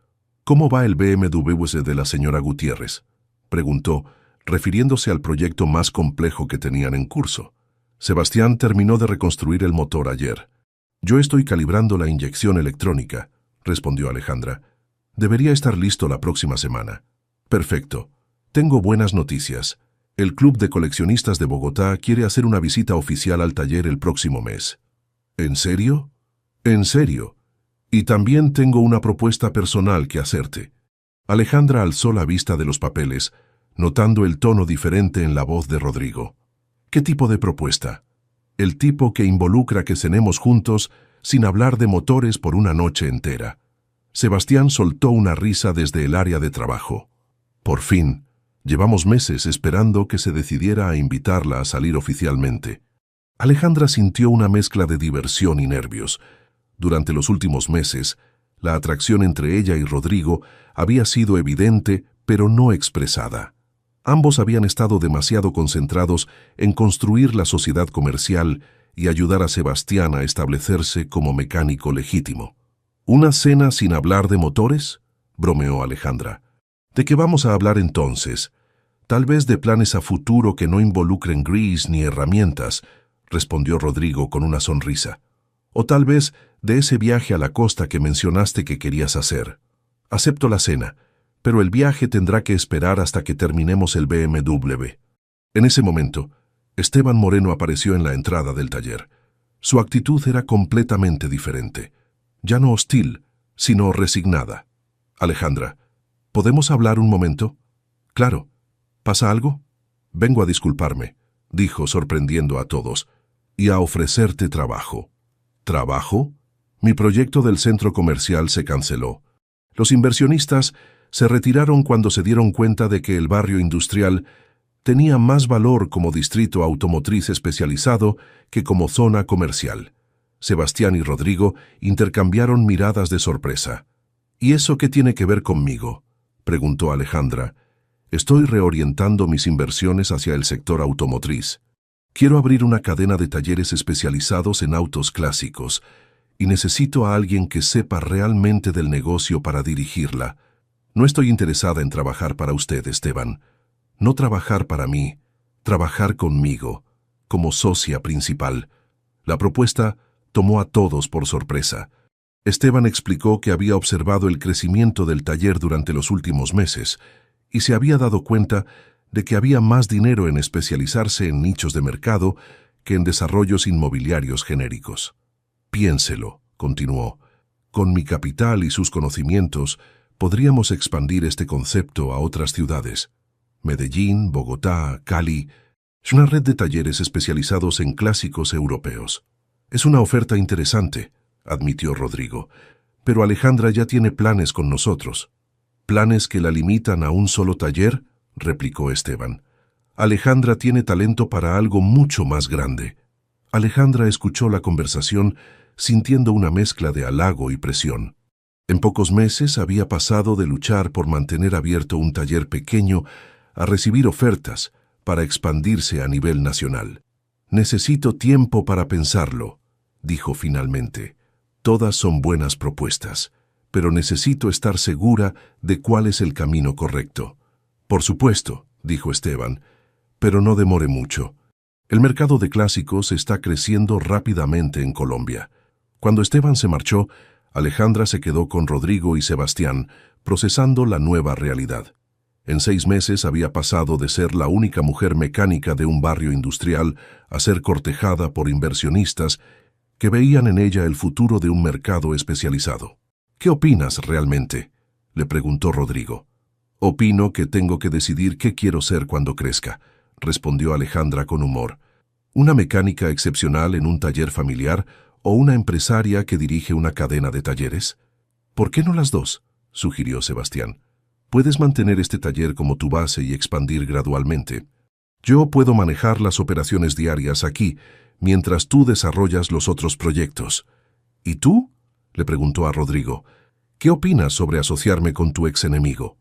¿Cómo va el BMW de la señora Gutiérrez?, preguntó, refiriéndose al proyecto más complejo que tenían en curso. Sebastián terminó de reconstruir el motor ayer. Yo estoy calibrando la inyección electrónica, respondió Alejandra. Debería estar listo la próxima semana. Perfecto. Tengo buenas noticias. El Club de Coleccionistas de Bogotá quiere hacer una visita oficial al taller el próximo mes. ¿En serio? En serio. Y también tengo una propuesta personal que hacerte. Alejandra alzó la vista de los papeles, notando el tono diferente en la voz de Rodrigo. ¿Qué tipo de propuesta? El tipo que involucra que cenemos juntos sin hablar de motores por una noche entera. Sebastián soltó una risa desde el área de trabajo. Por fin. Llevamos meses esperando que se decidiera a invitarla a salir oficialmente. Alejandra sintió una mezcla de diversión y nervios. Durante los últimos meses, la atracción entre ella y Rodrigo había sido evidente, pero no expresada. Ambos habían estado demasiado concentrados en construir la sociedad comercial y ayudar a Sebastián a establecerse como mecánico legítimo. ¿Una cena sin hablar de motores?, bromeó Alejandra. ¿De qué vamos a hablar entonces? Tal vez de planes a futuro que no involucren gris ni herramientas, respondió Rodrigo con una sonrisa. O tal vez de ese viaje a la costa que mencionaste que querías hacer. Acepto la cena, pero el viaje tendrá que esperar hasta que terminemos el BMW. En ese momento, Esteban Moreno apareció en la entrada del taller. Su actitud era completamente diferente. Ya no hostil, sino resignada. Alejandra, ¿podemos hablar un momento? Claro. ¿Pasa algo? Vengo a disculparme, dijo sorprendiendo a todos, y a ofrecerte trabajo. ¿Trabajo? Mi proyecto del centro comercial se canceló. Los inversionistas se retiraron cuando se dieron cuenta de que el barrio industrial tenía más valor como distrito automotriz especializado que como zona comercial. Sebastián y Rodrigo intercambiaron miradas de sorpresa. ¿Y eso qué tiene que ver conmigo?, preguntó Alejandra. Estoy reorientando mis inversiones hacia el sector automotriz. Quiero abrir una cadena de talleres especializados en autos clásicos y necesito a alguien que sepa realmente del negocio para dirigirla. No estoy interesada en trabajar para usted, Esteban. No trabajar para mí, trabajar conmigo, como socia principal. La propuesta tomó a todos por sorpresa. Esteban explicó que había observado el crecimiento del taller durante los últimos meses y se había dado cuenta de que había más dinero en especializarse en nichos de mercado que en desarrollos inmobiliarios genéricos. Piénselo, continuó. Con mi capital y sus conocimientos, podríamos expandir este concepto a otras ciudades. Medellín, Bogotá, Cali. Es una red de talleres especializados en clásicos europeos. Es una oferta interesante, admitió Rodrigo, pero Alejandra ya tiene planes con nosotros. ¿Planes que la limitan a un solo taller?, replicó Esteban. Alejandra tiene talento para algo mucho más grande. Alejandra escuchó la conversación sintiendo una mezcla de halago y presión. En pocos meses había pasado de luchar por mantener abierto un taller pequeño a recibir ofertas para expandirse a nivel nacional. Necesito tiempo para pensarlo, dijo finalmente. Todas son buenas propuestas, pero necesito estar segura de cuál es el camino correcto. Por supuesto, dijo Esteban, pero no demore mucho. El mercado de clásicos está creciendo rápidamente en Colombia. Cuando Esteban se marchó, Alejandra se quedó con Rodrigo y Sebastián, procesando la nueva realidad. En 6 meses había pasado de ser la única mujer mecánica de un barrio industrial a ser cortejada por inversionistas que veían en ella el futuro de un mercado especializado. ¿Qué opinas realmente?, le preguntó Rodrigo. Opino que tengo que decidir qué quiero ser cuando crezca, respondió Alejandra con humor. ¿Una mecánica excepcional en un taller familiar o una empresaria que dirige una cadena de talleres? ¿Por qué no las dos?, sugirió Sebastián. Puedes mantener este taller como tu base y expandir gradualmente. Yo puedo manejar las operaciones diarias aquí, mientras tú desarrollas los otros proyectos. ¿Y tú?, le preguntó a Rodrigo. ¿Qué opinas sobre asociarme con tu ex enemigo?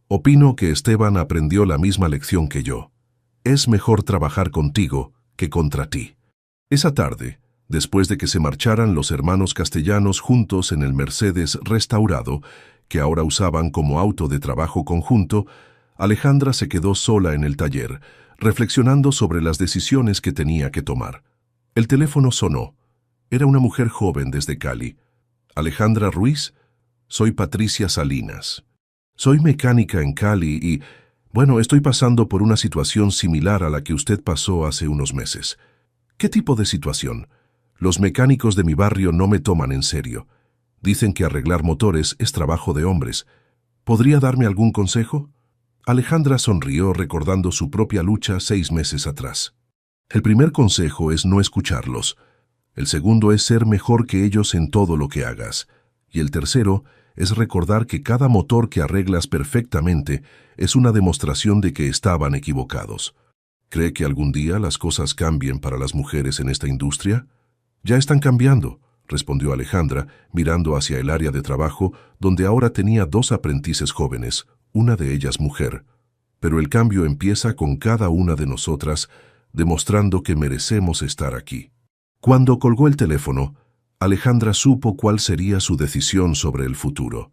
Opino que Esteban aprendió la misma lección que yo. Es mejor trabajar contigo que contra ti. Esa tarde, después de que se marcharan los hermanos Castellanos juntos en el Mercedes restaurado, que ahora usaban como auto de trabajo conjunto, Alejandra se quedó sola en el taller, reflexionando sobre las decisiones que tenía que tomar. El teléfono sonó. Era una mujer joven desde Cali. Alejandra Ruiz, soy Patricia Salinas. Soy mecánica en Cali y, estoy pasando por una situación similar a la que usted pasó hace unos meses. ¿Qué tipo de situación? Los mecánicos de mi barrio no me toman en serio. Dicen que arreglar motores es trabajo de hombres. ¿Podría darme algún consejo? Alejandra sonrió recordando su propia lucha 6 meses atrás. El primer consejo es no escucharlos. El segundo es ser mejor que ellos en todo lo que hagas. Y el tercero es recordar que cada motor que arreglas perfectamente es una demostración de que estaban equivocados. ¿Cree que algún día las cosas cambien para las mujeres en esta industria? Ya están cambiando, respondió Alejandra, mirando hacia el área de trabajo, donde ahora tenía 2 aprendices jóvenes, una de ellas mujer. Pero el cambio empieza con cada una de nosotras, demostrando que merecemos estar aquí. Cuando colgó el teléfono, Alejandra supo cuál sería su decisión sobre el futuro.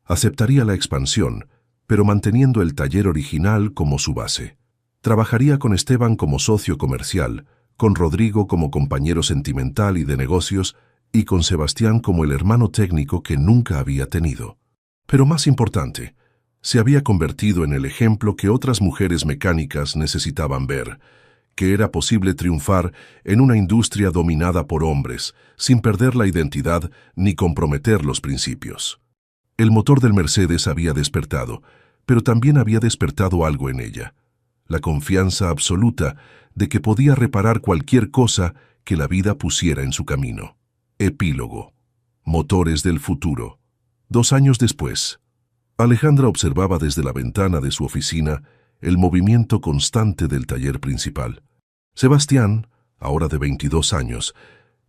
Aceptaría la expansión, pero manteniendo el taller original como su base. Trabajaría con Esteban como socio comercial, con Rodrigo como compañero sentimental y de negocios, y con Sebastián como el hermano técnico que nunca había tenido. Pero más importante, se había convertido en el ejemplo que otras mujeres mecánicas necesitaban ver, que era posible triunfar en una industria dominada por hombres, sin perder la identidad ni comprometer los principios. El motor del Mercedes había despertado, pero también había despertado algo en ella, la confianza absoluta de que podía reparar cualquier cosa que la vida pusiera en su camino. Epílogo. Motores del futuro. 2 años después, Alejandra observaba desde la ventana de su oficina el movimiento constante del taller principal. Sebastián, ahora de 22 años,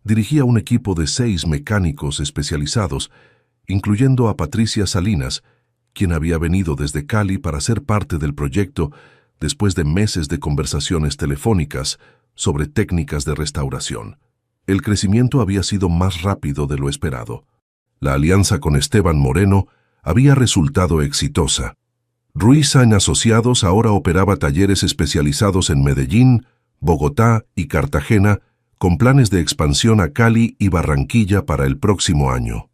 dirigía un equipo de 6 mecánicos especializados, incluyendo a Patricia Salinas, quien había venido desde Cali para ser parte del proyecto después de meses de conversaciones telefónicas sobre técnicas de restauración. El crecimiento había sido más rápido de lo esperado. La alianza con Esteban Moreno había resultado exitosa. Ruiz en Asociados ahora operaba talleres especializados en Medellín, Bogotá y Cartagena, con planes de expansión a Cali y Barranquilla para el próximo año.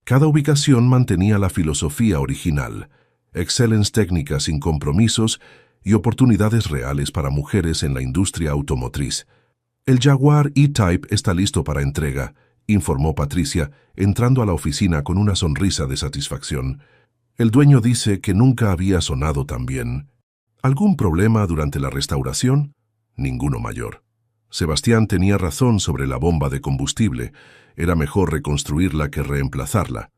Cada ubicación mantenía la filosofía original, excelencia técnica sin compromisos y oportunidades reales para mujeres en la industria automotriz. El Jaguar E-Type está listo para entrega, informó Patricia, entrando a la oficina con una sonrisa de satisfacción. El dueño dice que nunca había sonado tan bien. ¿Algún problema durante la restauración? ninguno mayor. Sebastián tenía razón sobre la bomba de combustible. Era mejor reconstruirla que reemplazarla.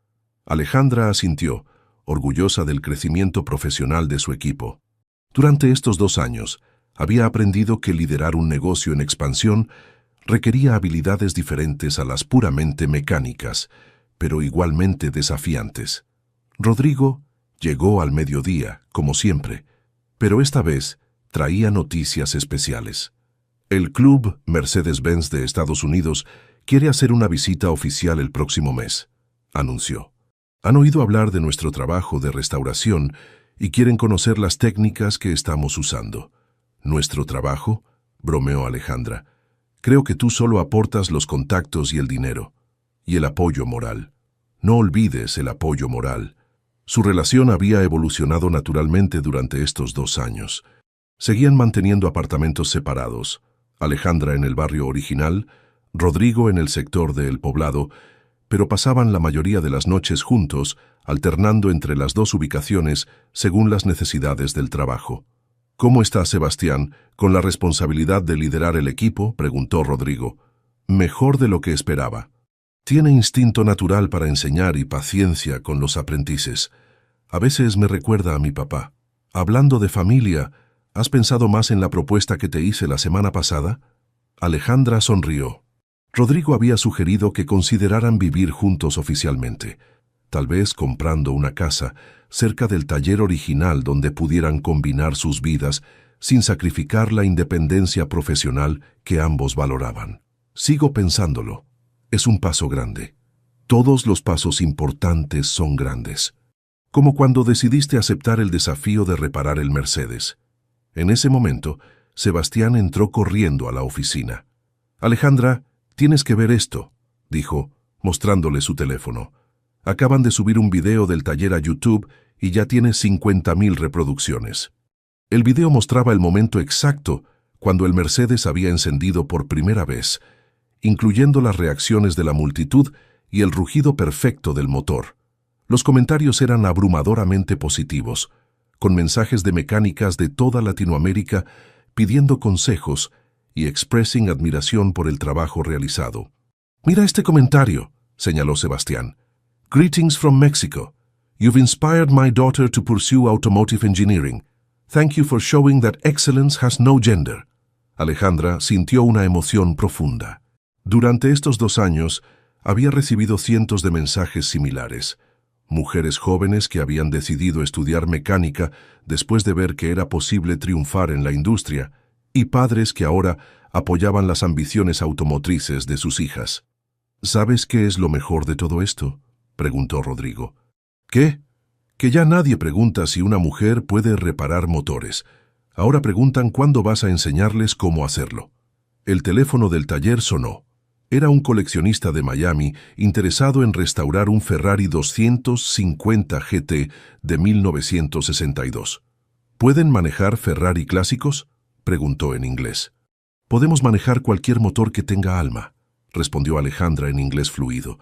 Alejandra asintió, orgullosa del crecimiento profesional de su equipo. Durante estos 2 años, había aprendido que liderar un negocio en expansión requería habilidades diferentes a las puramente mecánicas, pero igualmente desafiantes. Rodrigo llegó al mediodía, como siempre, pero esta vez traía noticias especiales. El Club Mercedes-Benz de Estados Unidos quiere hacer una visita oficial el próximo mes, anunció. Han oído hablar de nuestro trabajo de restauración y quieren conocer las técnicas que estamos usando. ¿Nuestro trabajo?, bromeó Alejandra. Creo que tú solo aportas los contactos y el dinero. Y el apoyo moral. No olvides el apoyo moral. Su relación había evolucionado naturalmente durante estos 2 años. Seguían manteniendo apartamentos separados. Alejandra en el barrio original, Rodrigo en el sector de El Poblado, pero pasaban la mayoría de las noches juntos, alternando entre las 2 ubicaciones según las necesidades del trabajo. «¿Cómo está Sebastián, con la responsabilidad de liderar el equipo?», preguntó Rodrigo. «Mejor de lo que esperaba. Tiene instinto natural para enseñar y paciencia con los aprendices. A veces me recuerda a mi papá. Hablando de familia, ¿has pensado más en la propuesta que te hice la semana pasada?». Alejandra sonrió. Rodrigo había sugerido que consideraran vivir juntos oficialmente, tal vez comprando una casa cerca del taller original donde pudieran combinar sus vidas sin sacrificar la independencia profesional que ambos valoraban. «Sigo pensándolo. Es un paso grande. Todos los pasos importantes son grandes. Como cuando decidiste aceptar el desafío de reparar el Mercedes». En ese momento, Sebastián entró corriendo a la oficina. «Alejandra, tienes que ver esto», dijo, mostrándole su teléfono. «Acaban de subir un video del taller a YouTube y ya tiene 50.000 reproducciones». El video mostraba el momento exacto cuando el Mercedes había encendido por primera vez, incluyendo las reacciones de la multitud y el rugido perfecto del motor. Los comentarios eran abrumadoramente positivos, con mensajes de mecánicas de toda Latinoamérica pidiendo consejos y expressing admiración por el trabajo realizado. «Mira este comentario», señaló Sebastián. «Greetings from Mexico. You've inspired my daughter to pursue automotive engineering. Thank you for showing that excellence has no gender». Alejandra sintió una emoción profunda. Durante estos 2 años, había recibido cientos de mensajes similares. Mujeres jóvenes que habían decidido estudiar mecánica después de ver que era posible triunfar en la industria, y padres que ahora apoyaban las ambiciones automotrices de sus hijas. «¿Sabes qué es lo mejor de todo esto?», preguntó Rodrigo. «¿Qué? Que ya nadie pregunta si una mujer puede reparar motores. Ahora preguntan cuándo vas a enseñarles cómo hacerlo». El teléfono del taller sonó. Era un coleccionista de Miami interesado en restaurar un Ferrari 250 GT de 1962. «¿Pueden manejar Ferrari clásicos?», preguntó en inglés. «Podemos manejar cualquier motor que tenga alma», respondió Alejandra en inglés fluido,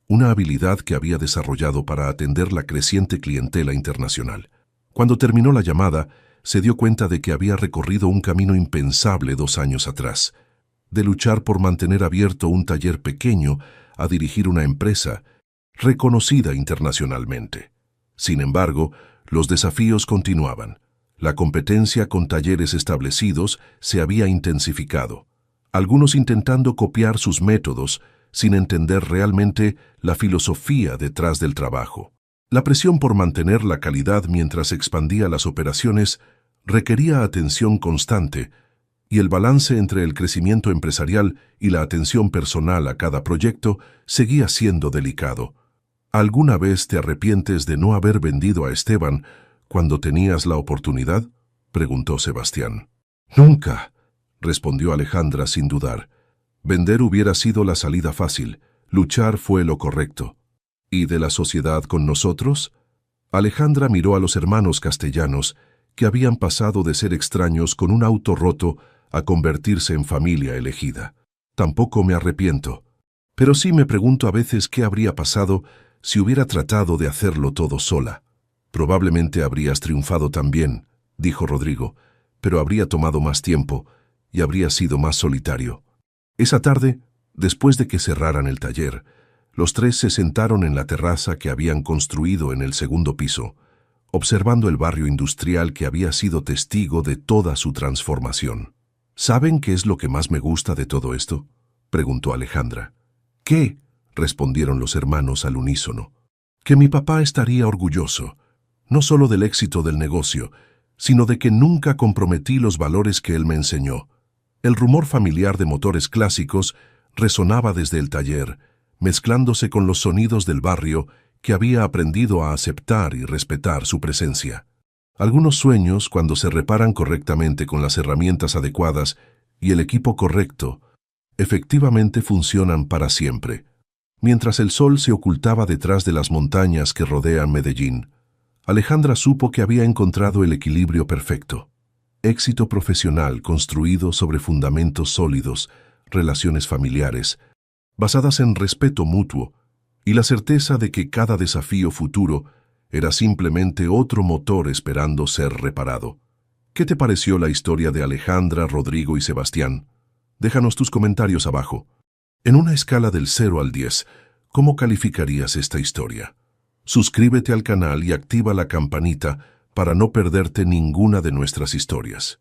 una habilidad que había desarrollado para atender la creciente clientela internacional. Cuando terminó la llamada, se dio cuenta de que había recorrido un camino impensable 2 años atrás, de luchar por mantener abierto un taller pequeño a dirigir una empresa reconocida internacionalmente. Sin embargo, los desafíos continuaban. La competencia con talleres establecidos se había intensificado, algunos intentando copiar sus métodos sin entender realmente la filosofía detrás del trabajo. La presión por mantener la calidad mientras expandía las operaciones requería atención constante, y el balance entre el crecimiento empresarial y la atención personal a cada proyecto seguía siendo delicado. ¿Alguna vez te arrepientes de no haber vendido a Esteban cuando tenías la oportunidad?, preguntó Sebastián. «Nunca», respondió Alejandra sin dudar. Vender hubiera sido la salida fácil, luchar fue lo correcto. ¿Y de la sociedad con nosotros? Alejandra miró a los hermanos castellanos, que habían pasado de ser extraños con un auto roto a convertirse en familia elegida. «Tampoco me arrepiento, pero sí me pregunto a veces qué habría pasado si hubiera tratado de hacerlo todo sola». «Probablemente habrías triunfado también», dijo Rodrigo, «pero habría tomado más tiempo, y habría sido más solitario. Esa tarde, después de que cerraran el taller, los tres se sentaron en la terraza que habían construido en el segundo piso, observando el barrio industrial que había sido testigo de toda su transformación. ¿Saben qué es lo que más me gusta de todo esto?, preguntó Alejandra. ¿Qué?, respondieron los hermanos al unísono. Que mi papá estaría orgulloso, no solo del éxito del negocio, sino de que nunca comprometí los valores que él me enseñó. El rumor familiar de motores clásicos resonaba desde el taller, mezclándose con los sonidos del barrio que había aprendido a aceptar y respetar su presencia. Algunos sueños, cuando se reparan correctamente con las herramientas adecuadas y el equipo correcto, efectivamente funcionan para siempre. Mientras el sol se ocultaba detrás de las montañas que rodean Medellín, Alejandra supo que había encontrado el equilibrio perfecto. Éxito profesional construido sobre fundamentos sólidos, relaciones familiares, basadas en respeto mutuo, y la certeza de que cada desafío futuro era simplemente otro motor esperando ser reparado. ¿Qué te pareció la historia de Alejandra, Rodrigo y Sebastián? Déjanos tus comentarios abajo. En una escala del 0 al 10, ¿cómo calificarías esta historia? Suscríbete al canal y activa la campanita para no perderte ninguna de nuestras historias.